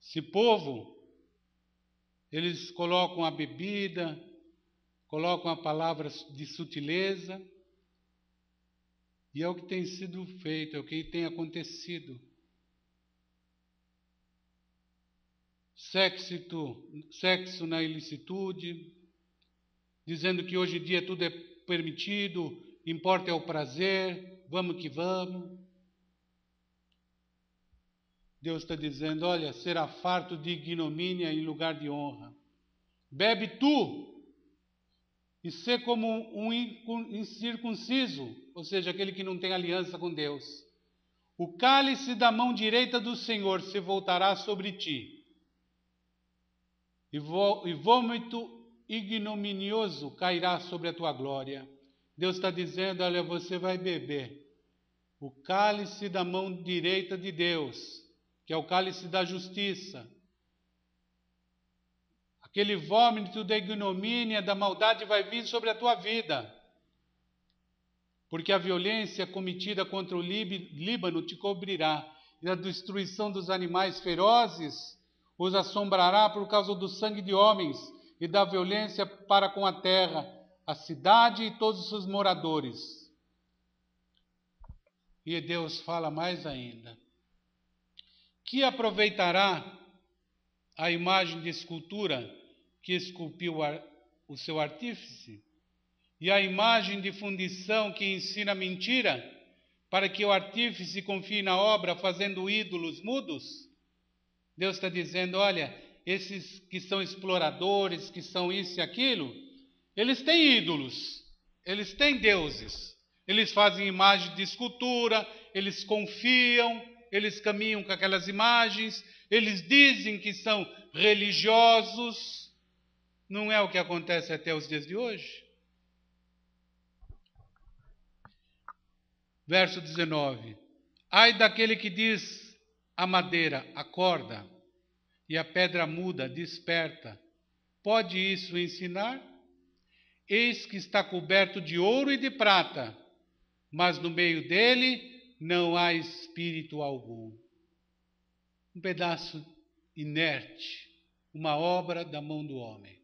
S1: Esse povo, eles colocam a bebida, colocam a palavra de sutileza, e é o que tem sido feito, é o que tem acontecido. Sexo na ilicitude, dizendo que hoje em dia tudo é permitido, importa é o prazer, vamos que vamos. Deus está dizendo, olha, será farto de ignomínia em lugar de honra. Bebe tu, e sê como um incircunciso, ou seja, aquele que não tem aliança com Deus. O cálice da mão direita do Senhor se voltará sobre ti, e vômito ignominioso cairá sobre a tua glória. Deus está dizendo, olha, você vai beber o cálice da mão direita de Deus, que é o cálice da justiça. Aquele vômito da ignomínia, da maldade vai vir sobre a tua vida. Porque a violência cometida contra o Líbano te cobrirá, e a destruição dos animais ferozes os assombrará por causa do sangue de homens e da violência para com a terra, a cidade e todos os seus moradores. E Deus fala mais ainda. Que aproveitará a imagem de escultura que esculpiu o seu artífice? E a imagem de fundição que ensina mentira, para que o artífice confie na obra fazendo ídolos mudos? Deus está dizendo, olha, esses que são exploradores, que são isso e aquilo, eles têm ídolos, eles têm deuses, eles fazem imagem de escultura, eles confiam, eles caminham com aquelas imagens, eles dizem que são religiosos. Não é o que acontece até os dias de hoje? Verso 19. Ai daquele que diz a madeira, acorda, e a pedra muda, desperta. Pode isso ensinar? Eis que está coberto de ouro e de prata, mas no meio dele não há espírito algum. Um pedaço inerte, uma obra da mão do homem.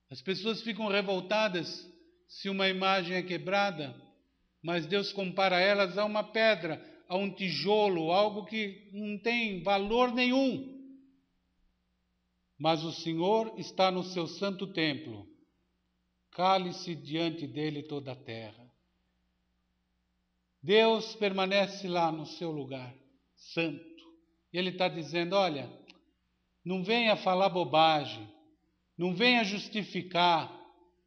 S1: As pessoas ficam revoltadas se uma imagem é quebrada, mas Deus compara elas a uma pedra, a um tijolo, algo que não tem valor nenhum. Mas o Senhor está no seu santo templo, cale-se diante dele toda a terra. Deus permanece lá no seu lugar santo. E Ele está dizendo, olha, não venha falar bobagem, não venha justificar.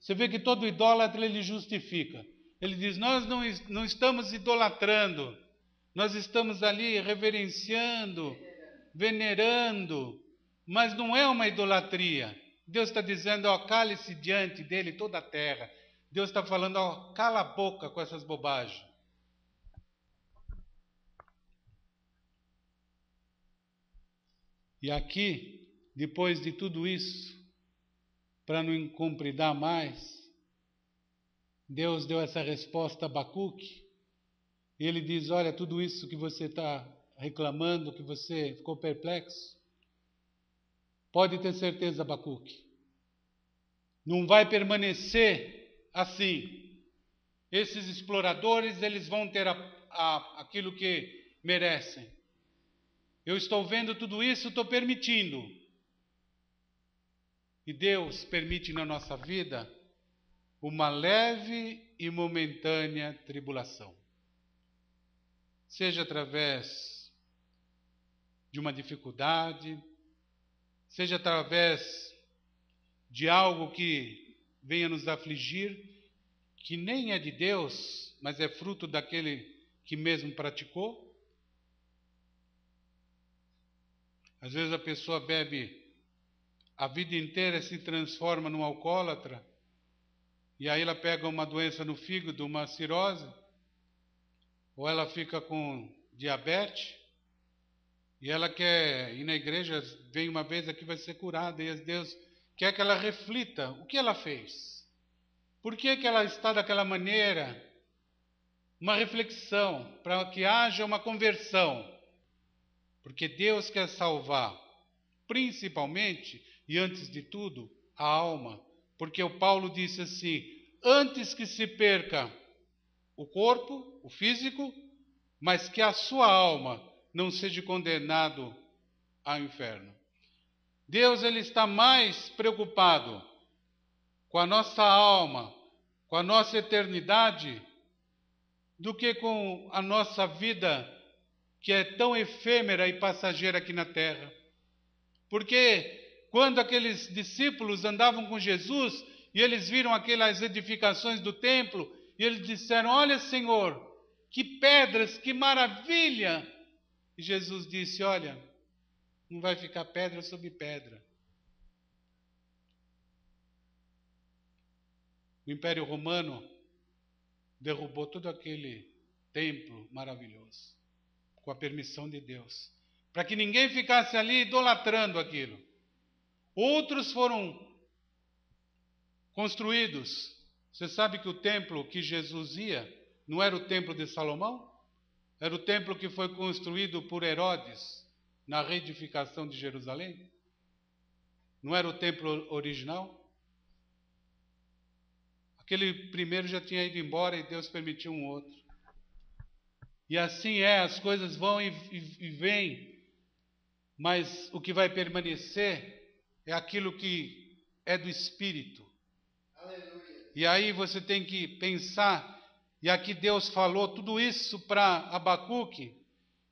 S1: Você vê que todo idólatra ele justifica. Ele diz, nós não estamos idolatrando, nós estamos ali reverenciando, venerando, mas não é uma idolatria. Deus está dizendo, ó, cale-se diante dele toda a terra. Deus está falando, ó, cala a boca com essas bobagens. E aqui, depois de tudo isso, para não incumpridar mais, Deus deu essa resposta a Abacuque. Ele diz, olha, tudo isso que você está reclamando, que você ficou perplexo, pode ter certeza, Abacuque, não vai permanecer assim. Esses exploradores, eles vão ter aquilo que merecem. Eu estou vendo tudo isso, estou permitindo. E Deus permite na nossa vida uma leve e momentânea tribulação. Seja através de uma dificuldade, seja através de algo que venha nos afligir, que nem é de Deus, mas é fruto daquele que mesmo praticou. Às vezes a pessoa bebe a vida inteira, se transforma num alcoólatra, e aí ela pega uma doença no fígado, uma cirrose, ou ela fica com diabetes, e ela quer ir na igreja, vem uma vez aqui, vai ser curada, e Deus quer que ela reflita o que ela fez. Por que ela está daquela maneira? Uma reflexão, para que haja uma conversão. Porque Deus quer salvar, principalmente e antes de tudo, a alma. Porque o Paulo disse assim, antes que se perca o corpo, o físico, mas que a sua alma não seja condenado ao inferno. Deus, ele está mais preocupado com a nossa alma, com a nossa eternidade, do que com a nossa vida, que é tão efêmera e passageira aqui na terra. Porque quando aqueles discípulos andavam com Jesus, e eles viram aquelas edificações do templo, e eles disseram, olha, Senhor, que pedras, que maravilha! E Jesus disse, olha, não vai ficar pedra sobre pedra. O Império Romano derrubou todo aquele templo maravilhoso, com a permissão de Deus, para que ninguém ficasse ali idolatrando aquilo. Outros foram construídos. Você sabe que o templo que Jesus ia não era o templo de Salomão? Era o templo que foi construído por Herodes na reedificação de Jerusalém? Não era o templo original? Aquele primeiro já tinha ido embora e Deus permitiu um outro. E assim é, as coisas vão e vêm, mas o que vai permanecer é aquilo que é do Espírito. Aleluia. E aí você tem que pensar, e aqui Deus falou tudo isso para Abacuque,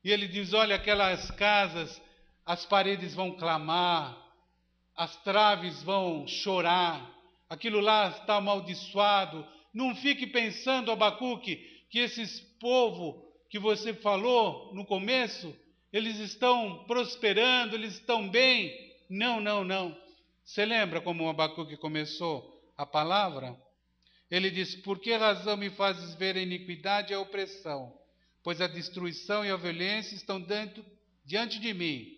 S1: e ele diz, olha, aquelas casas, as paredes vão clamar, as traves vão chorar, aquilo lá está amaldiçoado. Não fique pensando, Abacuque, que esses povo que você falou no começo, eles estão prosperando, eles estão bem. Não, não, não. Você lembra como Abacuque começou a palavra? Ele diz, por que razão me fazes ver a iniquidade e a opressão? Pois a destruição e a violência estão diante de mim.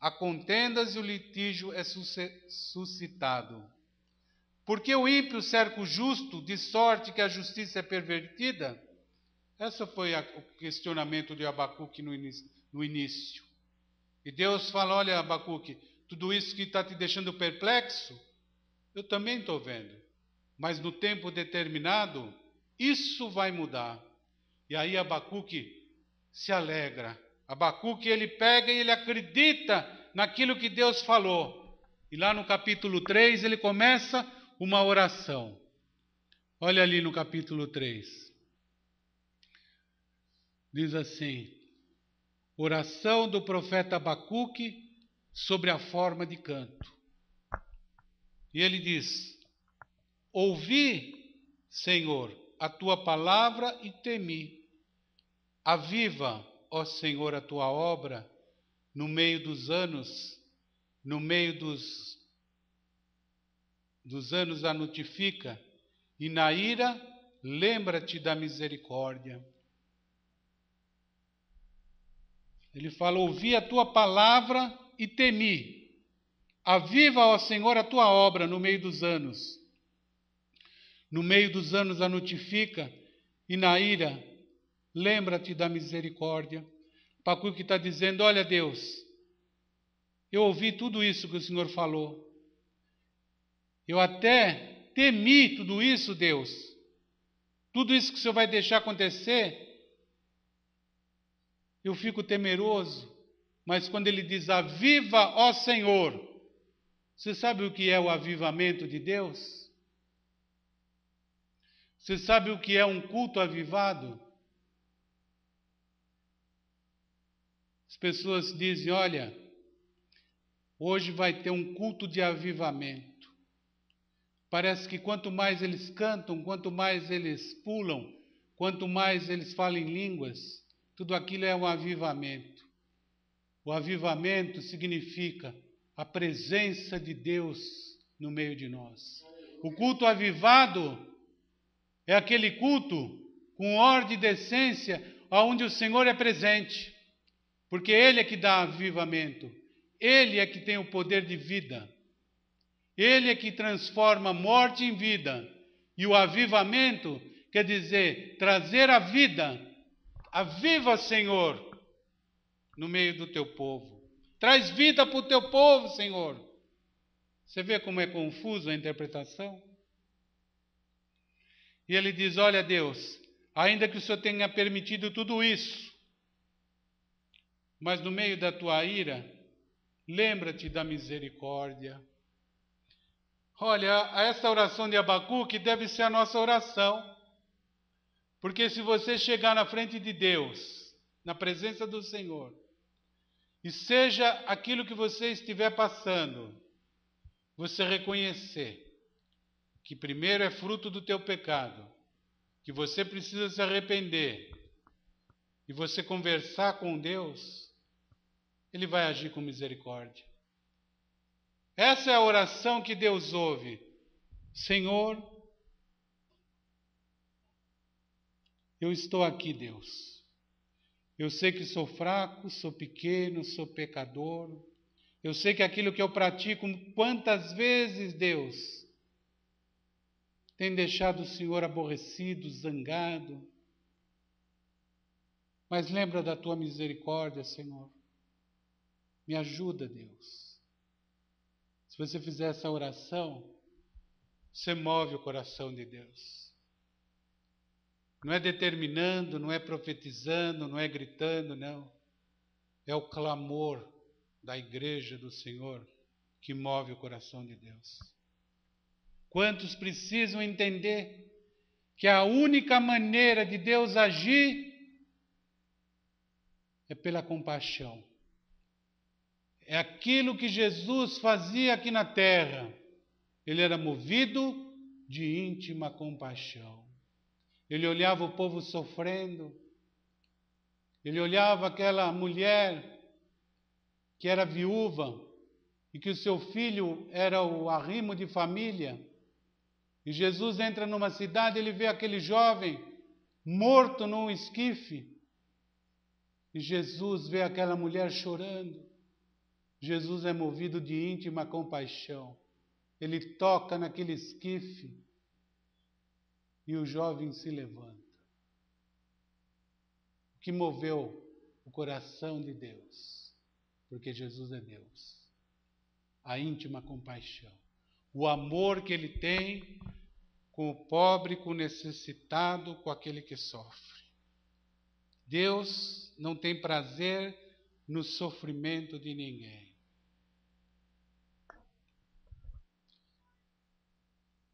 S1: Há contendas e o litígio é suscitado. Porque o ímpio cerca o justo, de sorte que a justiça é pervertida? Esse foi o questionamento de Abacuque no início. E Deus fala, olha, Abacuque, tudo isso que está te deixando perplexo, eu também estou vendo. Mas no tempo determinado, isso vai mudar. E aí Abacuque se alegra. Abacuque, ele pega e ele acredita naquilo que Deus falou. E lá no capítulo 3, ele começa uma oração. Olha ali no capítulo 3. Diz assim, oração do profeta Abacuque sobre a forma de canto. E ele diz, ouvi, Senhor, a tua palavra e temi. Aviva, ó Senhor, a tua obra no meio dos anos, no meio dos dos anos a notifica, e na ira lembra-te da misericórdia. Ele fala: ouvi a tua palavra e temi. Aviva, ó Senhor, a tua obra no meio dos anos. No meio dos anos a notifica, e na ira lembra-te da misericórdia. Abacuque está dizendo: olha, Deus, eu ouvi tudo isso que o Senhor falou. Eu até temi tudo isso, Deus. Tudo isso que o Senhor vai deixar acontecer, eu fico temeroso. Mas quando ele diz: aviva, ó Senhor, você sabe o que é o avivamento de Deus? Você sabe o que é um culto avivado? As pessoas dizem: olha, hoje vai ter um culto de avivamento. Parece que quanto mais eles cantam, quanto mais eles pulam, quanto mais eles falam em línguas, tudo aquilo é um avivamento. O avivamento significa a presença de Deus no meio de nós. O culto avivado é aquele culto com ordem e decência, onde o Senhor é presente. Porque Ele é que dá avivamento. Ele é que tem o poder de vida. Ele é que transforma morte em vida. E o avivamento quer dizer trazer a vida. Aviva, Senhor, no meio do teu povo. Traz vida para o teu povo, Senhor. Você vê como é confuso a interpretação? E ele diz: olha, Deus, ainda que o Senhor tenha permitido tudo isso, mas no meio da tua ira, lembra-te da misericórdia. Olha, essa oração de Abacuque deve ser a nossa oração. Porque se você chegar na frente de Deus, na presença do Senhor, e seja aquilo que você estiver passando, você reconhecer que primeiro é fruto do teu pecado, que você precisa se arrepender, e você conversar com Deus, Ele vai agir com misericórdia. Essa é a oração que Deus ouve. Senhor, eu estou aqui, Deus. Eu sei que sou fraco, sou pequeno, sou pecador. Eu sei que aquilo que eu pratico, quantas vezes, Deus, tem deixado o Senhor aborrecido, zangado. Mas lembra da tua misericórdia, Senhor. Me ajuda, Deus. Se você fizer essa oração, você move o coração de Deus. Não é determinando, não é profetizando, não é gritando, não. É o clamor da igreja do Senhor que move o coração de Deus. Quantos precisam entender que a única maneira de Deus agir é pela compaixão. É aquilo que Jesus fazia aqui na terra. Ele era movido de íntima compaixão. Ele olhava o povo sofrendo. Ele olhava aquela mulher que era viúva e que o seu filho era o arrimo de família. E Jesus entra numa cidade, ele vê aquele jovem morto num esquife. E Jesus vê aquela mulher chorando. Jesus é movido de íntima compaixão. Ele toca naquele esquife e o jovem se levanta. O que moveu o coração de Deus? Porque Jesus é Deus. A íntima compaixão. O amor que Ele tem com o pobre, com o necessitado, com aquele que sofre. Deus não tem prazer no sofrimento de ninguém.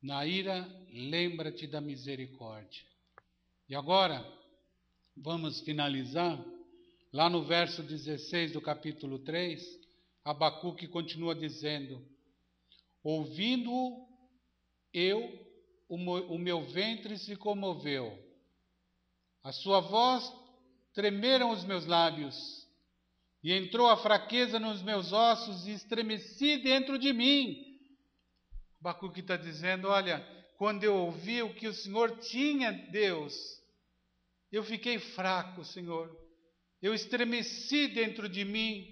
S1: Na ira, lembra-te da misericórdia. E agora, vamos finalizar. Lá no verso 16 do capítulo 3, Abacuque continua dizendo: ouvindo-o, o meu ventre se comoveu. A sua voz tremeram os meus lábios, e entrou a fraqueza nos meus ossos, e estremeci dentro de mim. Abacuque está dizendo, olha, quando eu ouvi o que o Senhor tinha, Deus, eu fiquei fraco, Senhor. Eu estremeci dentro de mim.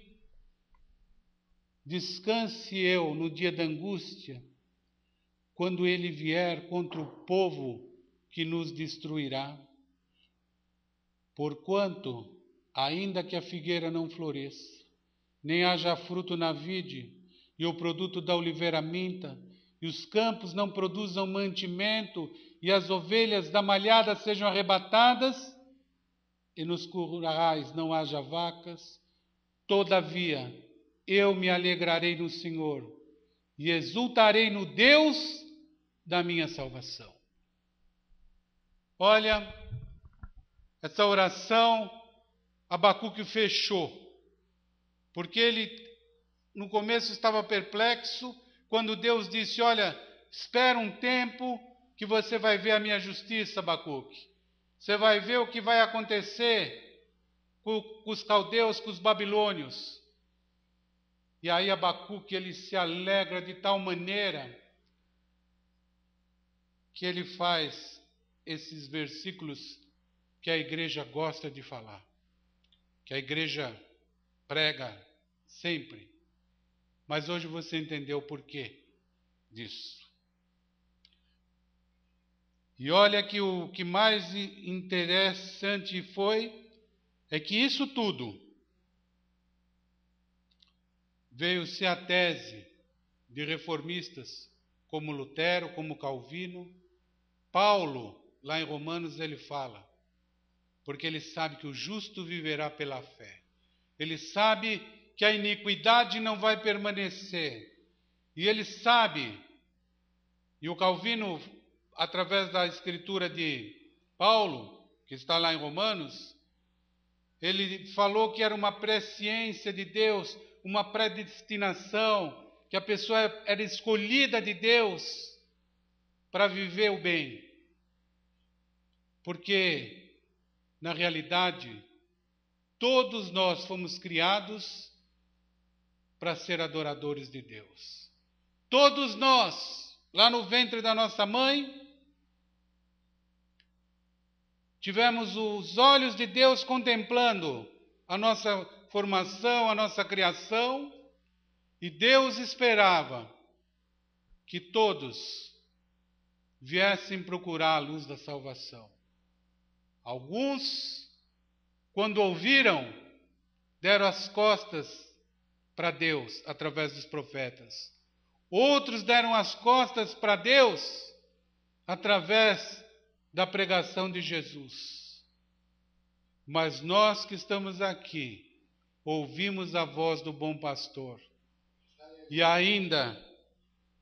S1: Descanse eu no dia da angústia, quando ele vier contra o povo que nos destruirá. Porquanto, ainda que a figueira não floresça, nem haja fruto na vide, e o produto da oliveira minta, e os campos não produzam mantimento, e as ovelhas da malhada sejam arrebatadas, e nos currais não haja vacas, todavia eu me alegrarei no Senhor, e exultarei no Deus da minha salvação. Olha, essa oração Abacuque fechou, porque ele no começo estava perplexo, quando Deus disse, olha, espera um tempo que você vai ver a minha justiça, Abacuque. Você vai ver o que vai acontecer com os caldeus, com os babilônios. E aí Abacuque, ele se alegra de tal maneira que ele faz esses versículos que a igreja gosta de falar, que a igreja prega sempre. Mas hoje você entendeu o porquê disso. E olha que o que mais interessante é que isso tudo veio ser a tese de reformistas como Lutero, como Calvino. Paulo, lá em Romanos, ele fala, porque ele sabe que o justo viverá pela fé. Ele sabe que a iniquidade não vai permanecer. E ele sabe, e o Calvino, através da escritura de Paulo, que está lá em Romanos, ele falou que era uma presciência de Deus, uma predestinação, que a pessoa era escolhida de Deus para viver o bem. Porque, na realidade, todos nós fomos criados para ser adoradores de Deus. Todos nós, lá no ventre da nossa mãe, tivemos os olhos de Deus contemplando a nossa formação, a nossa criação, e Deus esperava que todos viessem procurar a luz da salvação. Alguns, quando ouviram, deram as costas para Deus através dos profetas. Outros deram as costas para Deus através da pregação de Jesus. Mas nós que estamos aqui, ouvimos a voz do bom pastor. E ainda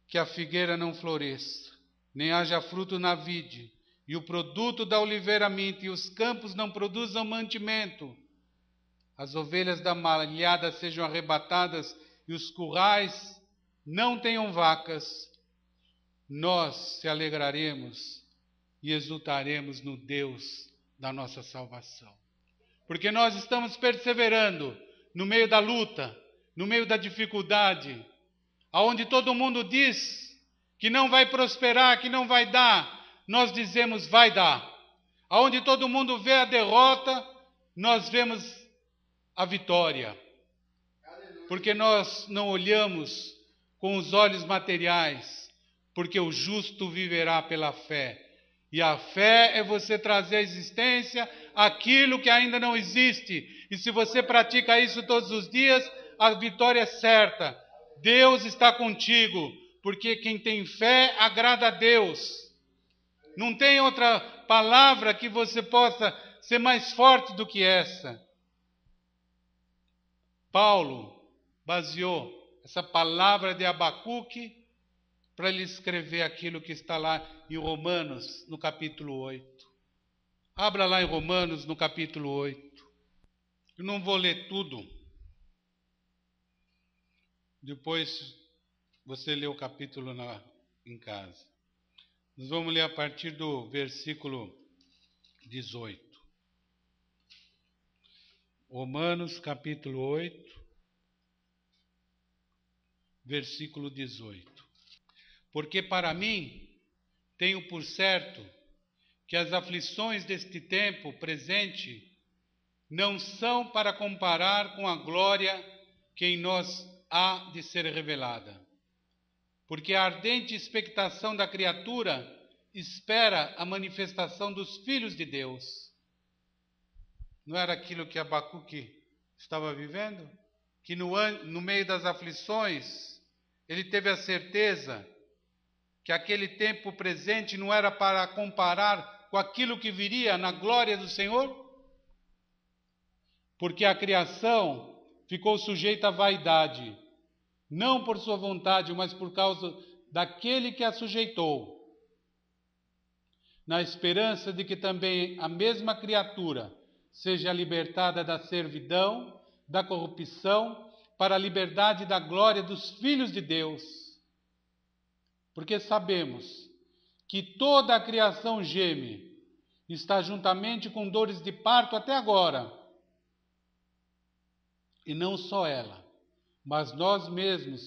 S1: que a figueira não floresça, nem haja fruto na vide, e o produto da oliveira minta, e os campos não produzam mantimento, as ovelhas da malhada sejam arrebatadas, e os currais não tenham vacas, nós se alegraremos e exultaremos no Deus da nossa salvação. Porque nós estamos perseverando no meio da luta, no meio da dificuldade, aonde todo mundo diz que não vai prosperar, que não vai dar, nós dizemos vai dar. Aonde todo mundo vê a derrota, nós vemos a vitória. Porque nós não olhamos com os olhos materiais, porque o justo viverá pela fé. E a fé é você trazer à existência aquilo que ainda não existe. E se você pratica isso todos os dias, a vitória é certa. Deus está contigo, porque quem tem fé agrada a Deus. Não tem outra palavra que você possa ser mais forte do que essa. Paulo baseou essa palavra de Abacuque para ele escrever aquilo que está lá em Romanos, no capítulo 8. Abra lá em Romanos, no capítulo 8. Eu não vou ler tudo. Depois você lê o capítulo em casa. Nós vamos ler a partir do versículo 18. Romanos, capítulo 8, versículo 18. Porque para mim, tenho por certo que as aflições deste tempo presente não são para comparar com a glória que em nós há de ser revelada. Porque a ardente expectação da criatura espera a manifestação dos filhos de Deus. Não era aquilo que Abacuque estava vivendo? Que no meio das aflições, ele teve a certeza que aquele tempo presente não era para comparar com aquilo que viria na glória do Senhor? Porque a criação ficou sujeita à vaidade, não por sua vontade, mas por causa daquele que a sujeitou, na esperança de que também a mesma criatura seja libertada da servidão, da corrupção, para a liberdade da glória dos filhos de Deus. Porque sabemos que toda a criação geme, está juntamente com dores de parto até agora. E não só ela, mas nós mesmos,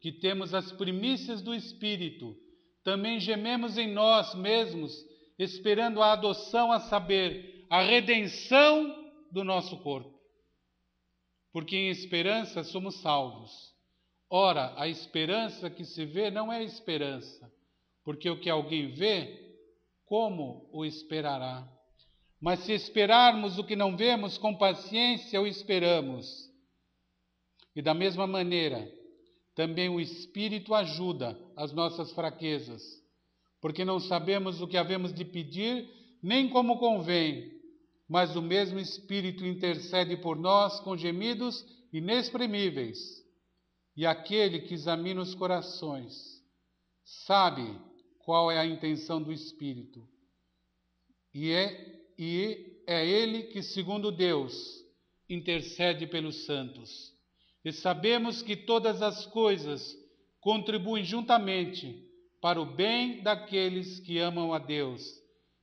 S1: que temos as primícias do Espírito, também gememos em nós mesmos, esperando a adoção, a saber, a redenção do nosso corpo. Porque em esperança somos salvos. Ora, a esperança que se vê não é esperança, porque o que alguém vê, como o esperará? Mas se esperarmos o que não vemos, com paciência o esperamos. E da mesma maneira, também o Espírito ajuda as nossas fraquezas, porque não sabemos o que havemos de pedir, nem como convém, mas o mesmo Espírito intercede por nós com gemidos inexprimíveis. E aquele que examina os corações sabe qual é a intenção do Espírito. E é ele que, segundo Deus, intercede pelos santos. E sabemos que todas as coisas contribuem juntamente para o bem daqueles que amam a Deus,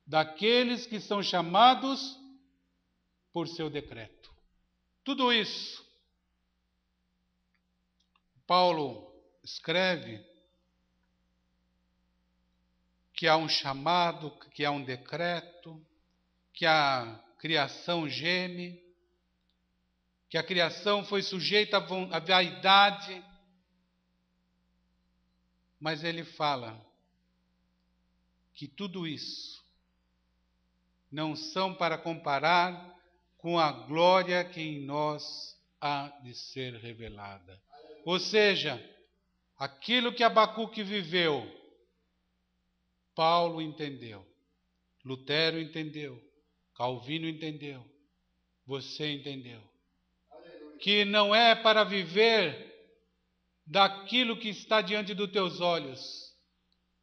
S1: daqueles que são chamados por seu decreto. Tudo isso Paulo escreve que há um chamado, que há um decreto, que a criação geme, que a criação foi sujeita à vaidade, mas ele fala que tudo isso não são para comparar com a glória que em nós há de ser revelada. Ou seja, aquilo que Abacuque viveu, Paulo entendeu, Lutero entendeu, Calvino entendeu, você entendeu. Que não é para viver daquilo que está diante dos teus olhos,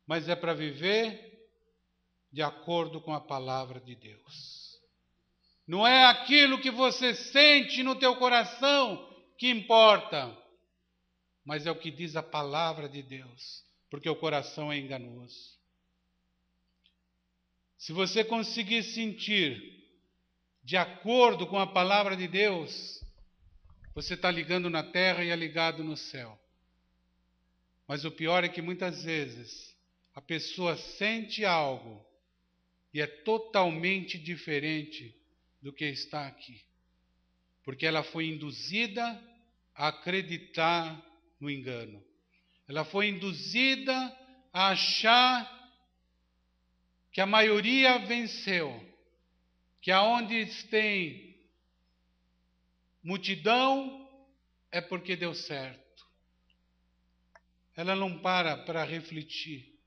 S1: mas é para viver de acordo com a palavra de Deus. Não é aquilo que você sente no teu coração que importa, mas é o que diz a palavra de Deus, porque o coração é enganoso. Se você conseguir sentir de acordo com a palavra de Deus, você está ligando na terra e é ligado no céu. Mas o pior é que muitas vezes a pessoa sente algo e é totalmente diferente do que está aqui. Porque ela foi induzida a acreditar no engano. Ela foi induzida a achar que a maioria venceu, que aonde tem multidão é porque deu certo. Ela não para refletir,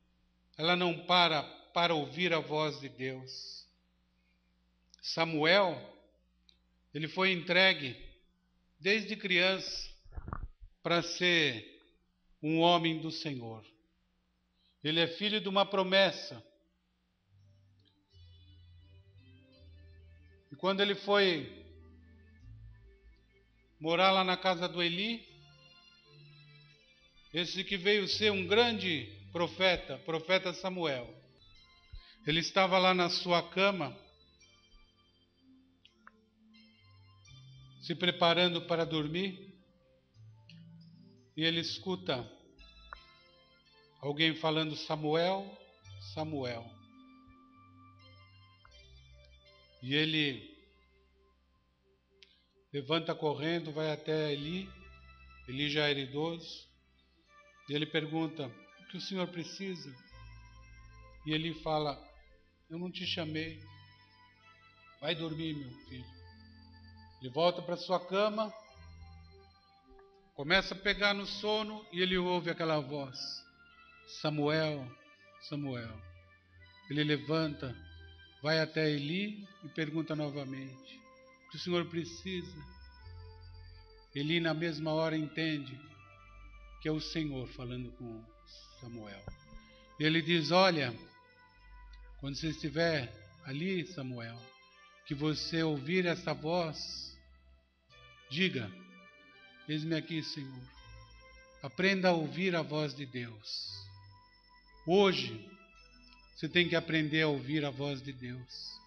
S1: ela não para ouvir a voz de Deus. Samuel, ele foi entregue desde criança para ser um homem do Senhor. Ele é filho de uma promessa. E quando ele foi morar lá na casa do Eli, esse que veio ser um grande profeta Samuel, ele estava lá na sua cama, se preparando para dormir, e ele escuta alguém falando Samuel, Samuel. E ele levanta correndo, vai até Eli. Eli já era idoso. E ele pergunta: o que o senhor precisa? E Eli fala: eu não te chamei. Vai dormir, meu filho. Ele volta para sua cama, começa a pegar no sono e ele ouve aquela voz: Samuel, Samuel. Ele levanta, vai até Eli e pergunta novamente: o que o senhor precisa? Eli na mesma hora entende que é o Senhor falando com Samuel. Ele diz: olha, quando você estiver ali, Samuel, que você ouvir essa voz, diga: eis-me aqui, Senhor. Aprenda a ouvir a voz de Deus. Hoje, você tem que aprender a ouvir a voz de Deus.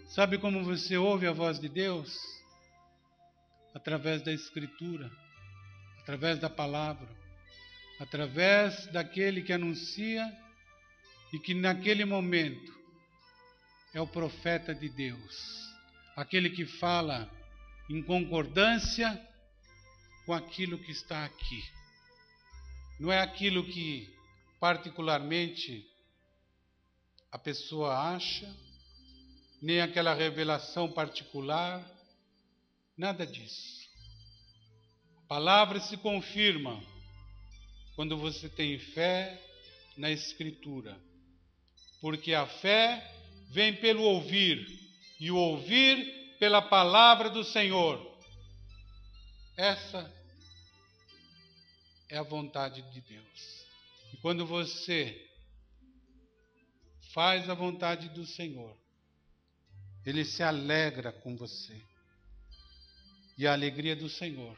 S1: Sabe como você ouve a voz de Deus? Através da Escritura, através da palavra, através daquele que anuncia e que naquele momento é o profeta de Deus, aquele que fala em concordância com aquilo que está aqui. Não é aquilo que particularmente a pessoa acha, nem aquela revelação particular, nada disso. A palavra se confirma quando você tem fé na Escritura, porque a fé vem pelo ouvir, e o ouvir pela palavra do Senhor. Essa é a vontade de Deus. E quando você faz a vontade do Senhor, Ele se alegra com você. E a alegria do Senhor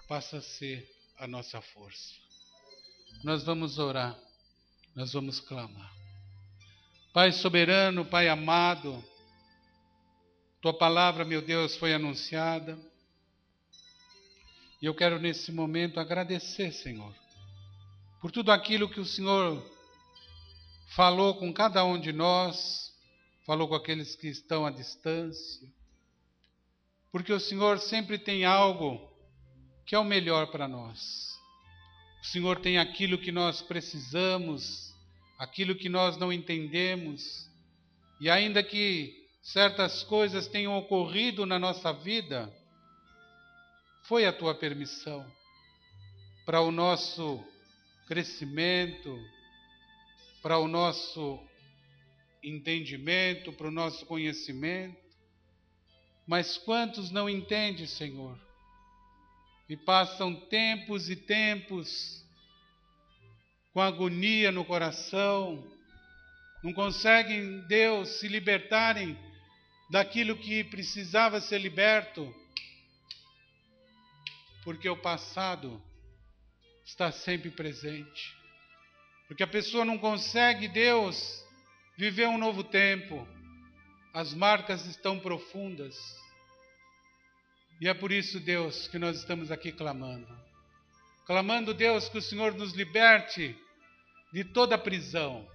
S1: passa a ser a nossa força. Nós vamos orar, nós vamos clamar. Pai soberano, Pai amado, Tua palavra, meu Deus, foi anunciada. E eu quero nesse momento agradecer, Senhor, por tudo aquilo que o Senhor falou com cada um de nós, falou com aqueles que estão à distância, porque o Senhor sempre tem algo que é o melhor para nós. O Senhor tem aquilo que nós precisamos, aquilo que nós não entendemos, e ainda que certas coisas tenham ocorrido na nossa vida, foi a Tua permissão para o nosso crescimento, para o nosso entendimento, para o nosso conhecimento. Mas quantos não entendem, Senhor? E passam tempos e tempos com agonia no coração, não conseguem, Deus, se libertarem daquilo que precisava ser liberto, porque o passado está sempre presente. Porque a pessoa não consegue, Deus, viver um novo tempo. As marcas estão profundas. E é por isso, Deus, que nós estamos aqui clamando. Clamando, Deus, que o Senhor nos liberte de toda prisão,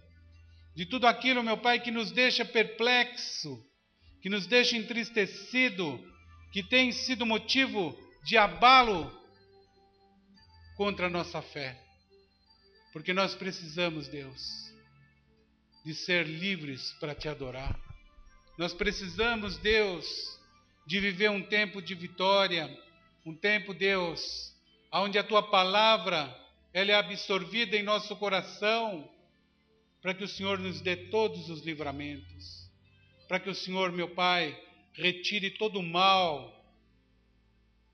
S1: de tudo aquilo, meu Pai, que nos deixa perplexo, que nos deixa entristecido, que tem sido motivo de abalo contra a nossa fé. Porque nós precisamos, Deus, de ser livres para Te adorar. Nós precisamos, Deus, de viver um tempo de vitória, um tempo, Deus, onde a Tua palavra ela é absorvida em nosso coração, para que o Senhor nos dê todos os livramentos, para que o Senhor, meu Pai, retire todo o mal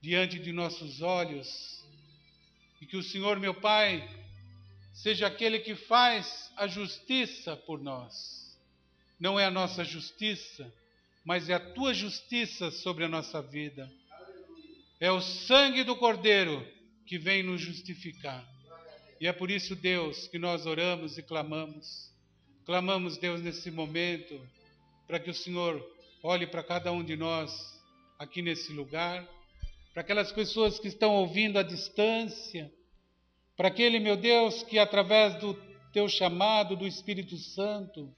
S1: diante de nossos olhos, e que o Senhor, meu Pai, seja aquele que faz a justiça por nós. Não é a nossa justiça, mas é a Tua justiça sobre a nossa vida. É o sangue do Cordeiro que vem nos justificar. E é por isso, Deus, que nós oramos e clamamos. Clamamos, Deus, nesse momento, para que o Senhor olhe para cada um de nós aqui nesse lugar, para aquelas pessoas que estão ouvindo à distância, para aquele, meu Deus, que através do teu chamado do Espírito Santo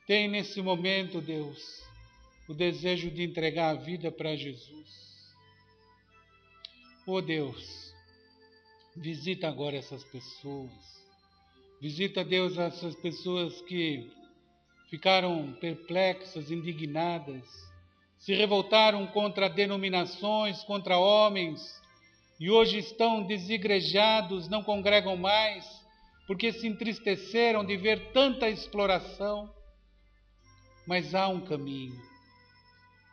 S1: tem nesse momento, Deus, o desejo de entregar a vida para Jesus. Oh Deus, visita agora essas pessoas. Visita, Deus, essas pessoas que ficaram perplexas, indignadas, se revoltaram contra denominações, contra homens, e hoje estão desigrejados, não congregam mais, porque se entristeceram de ver tanta exploração. Mas há um caminho.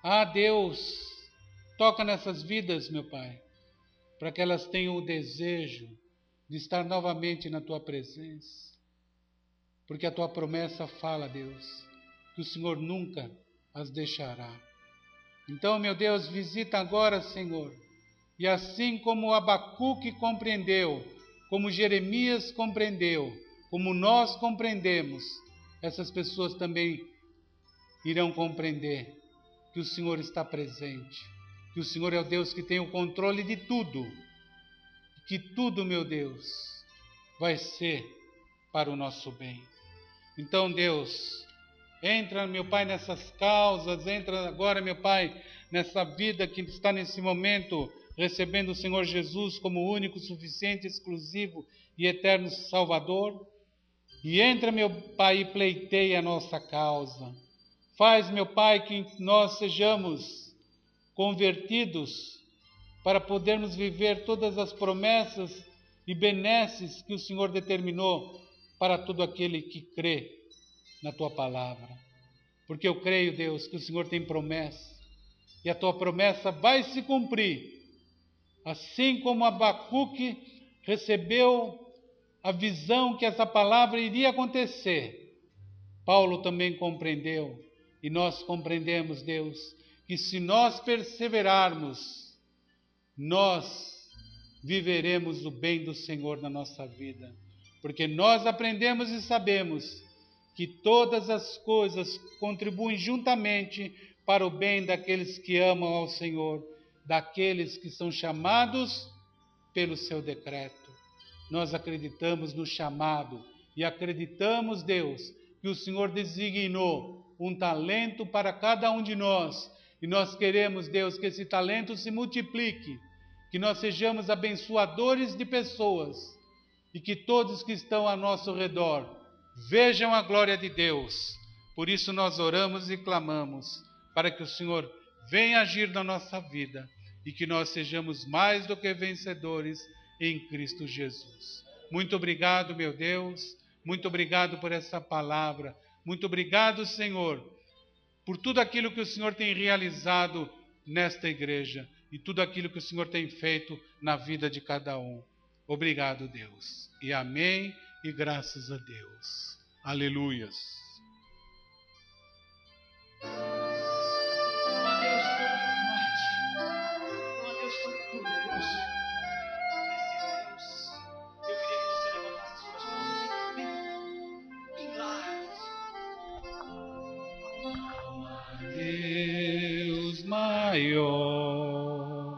S1: Ah, Deus, toca nessas vidas, meu Pai, para que elas tenham o desejo de estar novamente na Tua presença. Porque a Tua promessa fala, Deus, que o Senhor nunca as deixará. Então, meu Deus, visita agora, Senhor, e assim como Abacuque compreendeu, como Jeremias compreendeu, como nós compreendemos, essas pessoas também irão compreender que o Senhor está presente, que o Senhor é o Deus que tem o controle de tudo, que tudo, meu Deus, vai ser para o nosso bem. Então, Deus, entra, meu Pai, nessas causas, entra agora, meu Pai, nessa vida que está nesse momento recebendo o Senhor Jesus como único, suficiente, exclusivo e eterno Salvador. E entra, meu Pai, e pleiteia a nossa causa. Faz, meu Pai, que nós sejamos convertidos para podermos viver todas as promessas e benesses que o Senhor determinou para todo aquele que crê na Tua palavra. Porque eu creio, Deus, que o Senhor tem promessa, e a Tua promessa vai se cumprir. Assim como Abacuque recebeu a visão que essa palavra iria acontecer, Paulo também compreendeu, e nós compreendemos, Deus, que se nós perseverarmos, nós viveremos o bem do Senhor na nossa vida. Porque nós aprendemos e sabemos que todas as coisas contribuem juntamente para o bem daqueles que amam ao Senhor, daqueles que são chamados pelo seu decreto. Nós acreditamos no chamado e acreditamos, Deus, que o Senhor designou um talento para cada um de nós. E nós queremos, Deus, que esse talento se multiplique, que nós sejamos abençoadores de pessoas e que todos que estão ao nosso redor vejam a glória de Deus. Por isso nós oramos e clamamos para que o Senhor venha agir na nossa vida e que nós sejamos mais do que vencedores em Cristo Jesus. Muito obrigado, meu Deus, muito obrigado por essa palavra, muito obrigado, Senhor, por tudo aquilo que o Senhor tem realizado nesta igreja e tudo aquilo que o Senhor tem feito na vida de cada um. Obrigado, Deus. E amém e graças a Deus. Aleluias. Deus maior,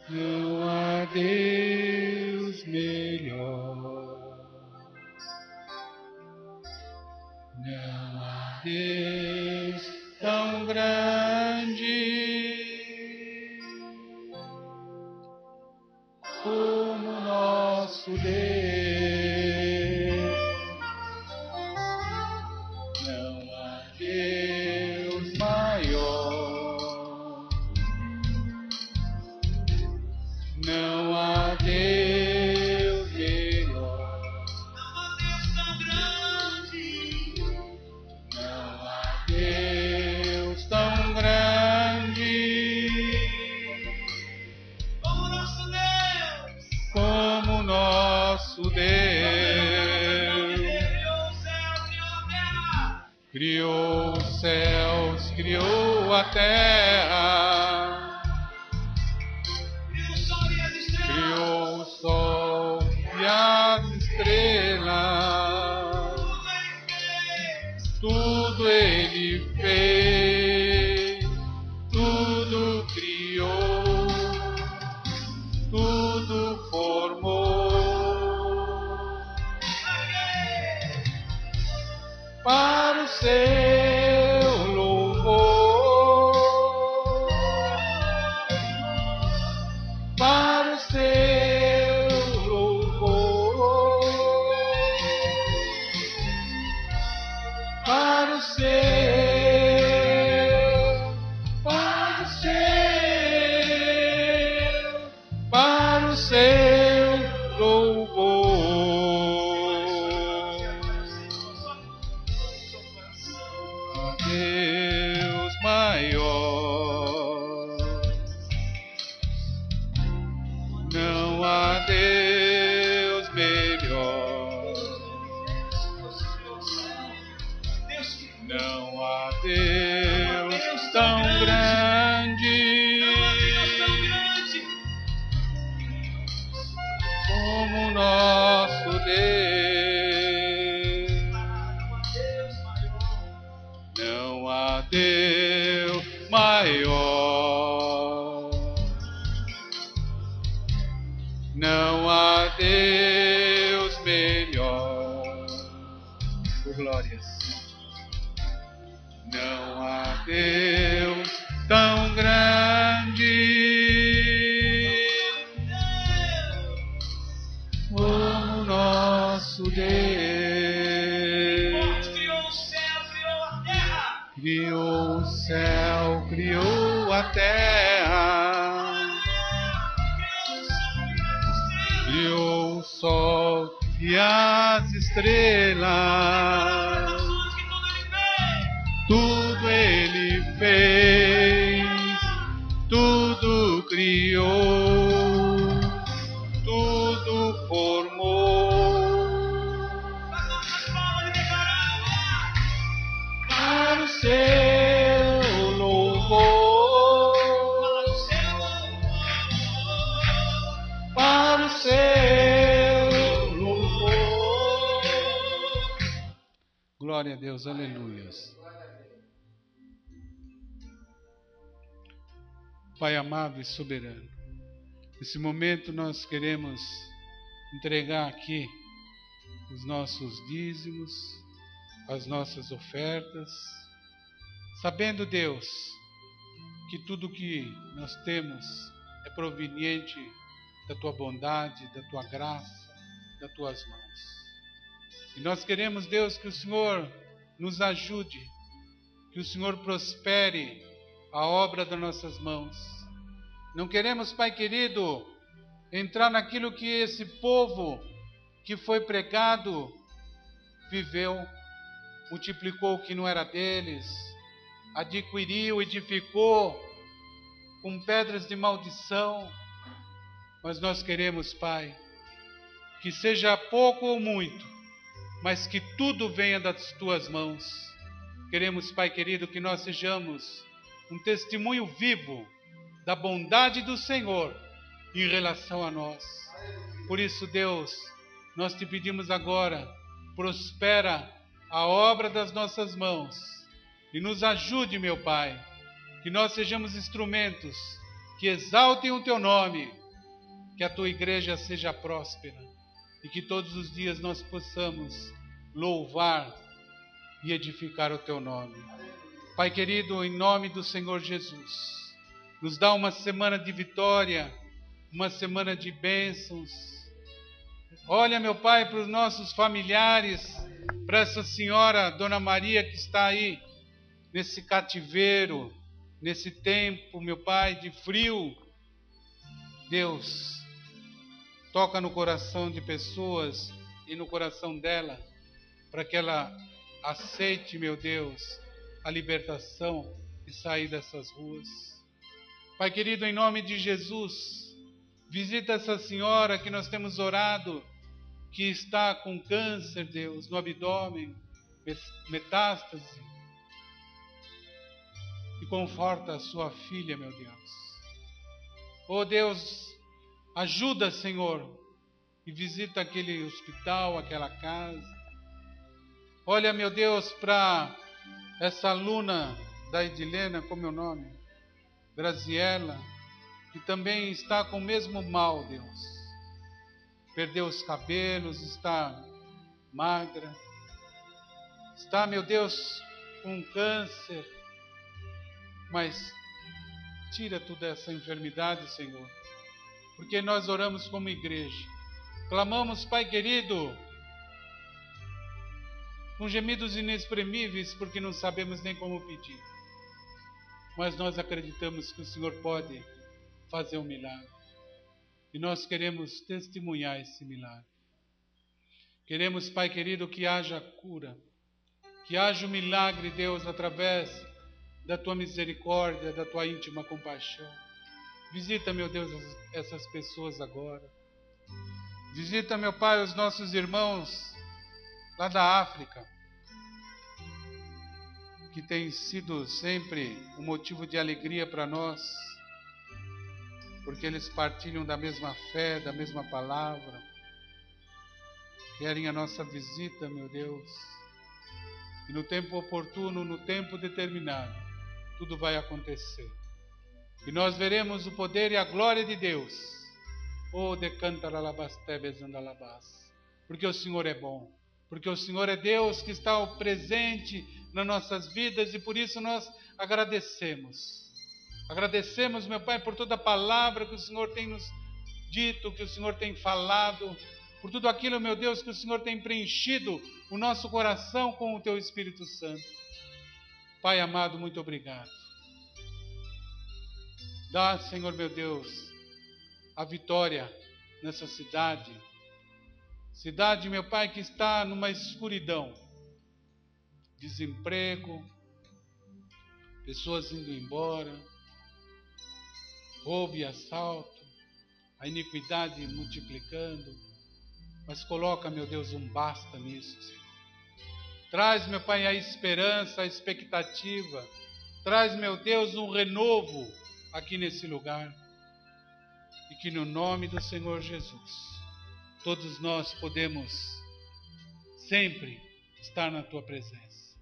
S1: não há Deus melhor, não há Deus tão grande como nosso Deus. Criou os céus, criou a terra, criou o sol e as estrelas, tudo Ele fez, tudo criou, tudo melhor. Não há Deus melhor. Oh, glórias. Não há Deus tão grande como nosso Deus. Criou o céu, criou a terra, criou o sol e as estrelas. Tudo Ele fez, tudo criou, tudo formou para o seu louvor, para o seu louvor. Glória a Deus, aleluias. Pai amado e soberano, nesse momento nós queremos entregar aqui os nossos dízimos, as nossas ofertas, sabendo, Deus, que tudo que nós temos é proveniente da Tua bondade, da Tua graça, das Tuas mãos. E nós queremos, Deus, que o Senhor nos ajude, que o Senhor prospere a obra das nossas mãos. Não queremos, Pai querido, entrar naquilo que esse povo que foi pregado viveu, multiplicou o que não era deles, adquiriu, edificou com pedras de maldição. Mas nós queremos, Pai, que seja pouco ou muito, mas que tudo venha das Tuas mãos. Queremos, Pai querido, que nós sejamos um testemunho vivo da bondade do Senhor em relação a nós. Por isso, Deus, nós te pedimos agora, prospera a obra das nossas mãos e nos ajude, meu Pai, que nós sejamos instrumentos que exaltem o Teu nome, que a Tua igreja seja próspera e que todos os dias nós possamos louvar e edificar o Teu nome. Pai querido, em nome do Senhor Jesus, nos dá uma semana de vitória, uma semana de bênçãos. Olha, meu Pai, para os nossos familiares, para essa senhora, Dona Maria, que está aí, nesse cativeiro, nesse tempo, meu Pai, de frio. Deus, toca no coração de pessoas e no coração dela, para que ela aceite, meu Deus, a libertação e sair dessas ruas. Pai querido, em nome de Jesus, visita essa senhora que nós temos orado, que está com câncer, Deus, no abdômen, metástase, e conforta a sua filha, meu Deus. Oh Deus, ajuda, Senhor, e visita aquele hospital, aquela casa. Olha, meu Deus, para essa aluna da Edilena, como é o nome? Graziela, que também está com o mesmo mal, Deus. Perdeu os cabelos, está magra. Está, meu Deus, com câncer. Mas tira toda essa enfermidade, Senhor. Porque nós oramos como igreja. Clamamos, Pai querido, com gemidos inexprimíveis, porque não sabemos nem como pedir. Mas nós acreditamos que o Senhor pode fazer um milagre. E nós queremos testemunhar esse milagre. Queremos, Pai querido, que haja cura, que haja um milagre, Deus, através da Tua misericórdia, da Tua íntima compaixão. Visita, meu Deus, essas pessoas agora. Visita, meu Pai, os nossos irmãos lá da África, que tem sido sempre um motivo de alegria para nós, porque eles partilham da mesma fé, da mesma palavra, querem a nossa visita, meu Deus, e no tempo oportuno, no tempo determinado, tudo vai acontecer. E nós veremos o poder e a glória de Deus. Oh, decanta lalabastebes andalabás. Porque o Senhor é bom. Porque o Senhor é Deus que está presente nas nossas vidas e por isso nós agradecemos. Agradecemos, meu Pai, por toda a palavra que o Senhor tem nos dito, que o Senhor tem falado, por tudo aquilo, meu Deus, que o Senhor tem preenchido o nosso coração com o Teu Espírito Santo. Pai amado, muito obrigado. Dá, Senhor meu Deus, a vitória nessa cidade. Cidade, meu Pai, que está numa escuridão. Desemprego, pessoas indo embora, roubo e assalto, a iniquidade multiplicando. Mas coloca, meu Deus, um basta nisso, Senhor. Traz, meu Pai, a esperança, a expectativa. Traz, meu Deus, um renovo aqui nesse lugar. E que no nome do Senhor Jesus, todos nós podemos sempre estar na Tua presença.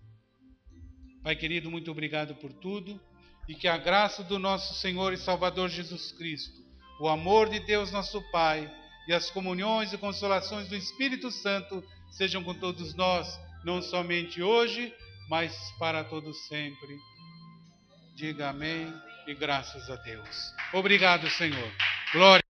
S1: Pai querido, muito obrigado por tudo. E que a graça do nosso Senhor e Salvador Jesus Cristo, o amor de Deus nosso Pai e as comunhões e consolações do Espírito Santo sejam com todos nós, não somente hoje, mas para todos sempre. Diga amém e graças a Deus. Obrigado, Senhor. Glória.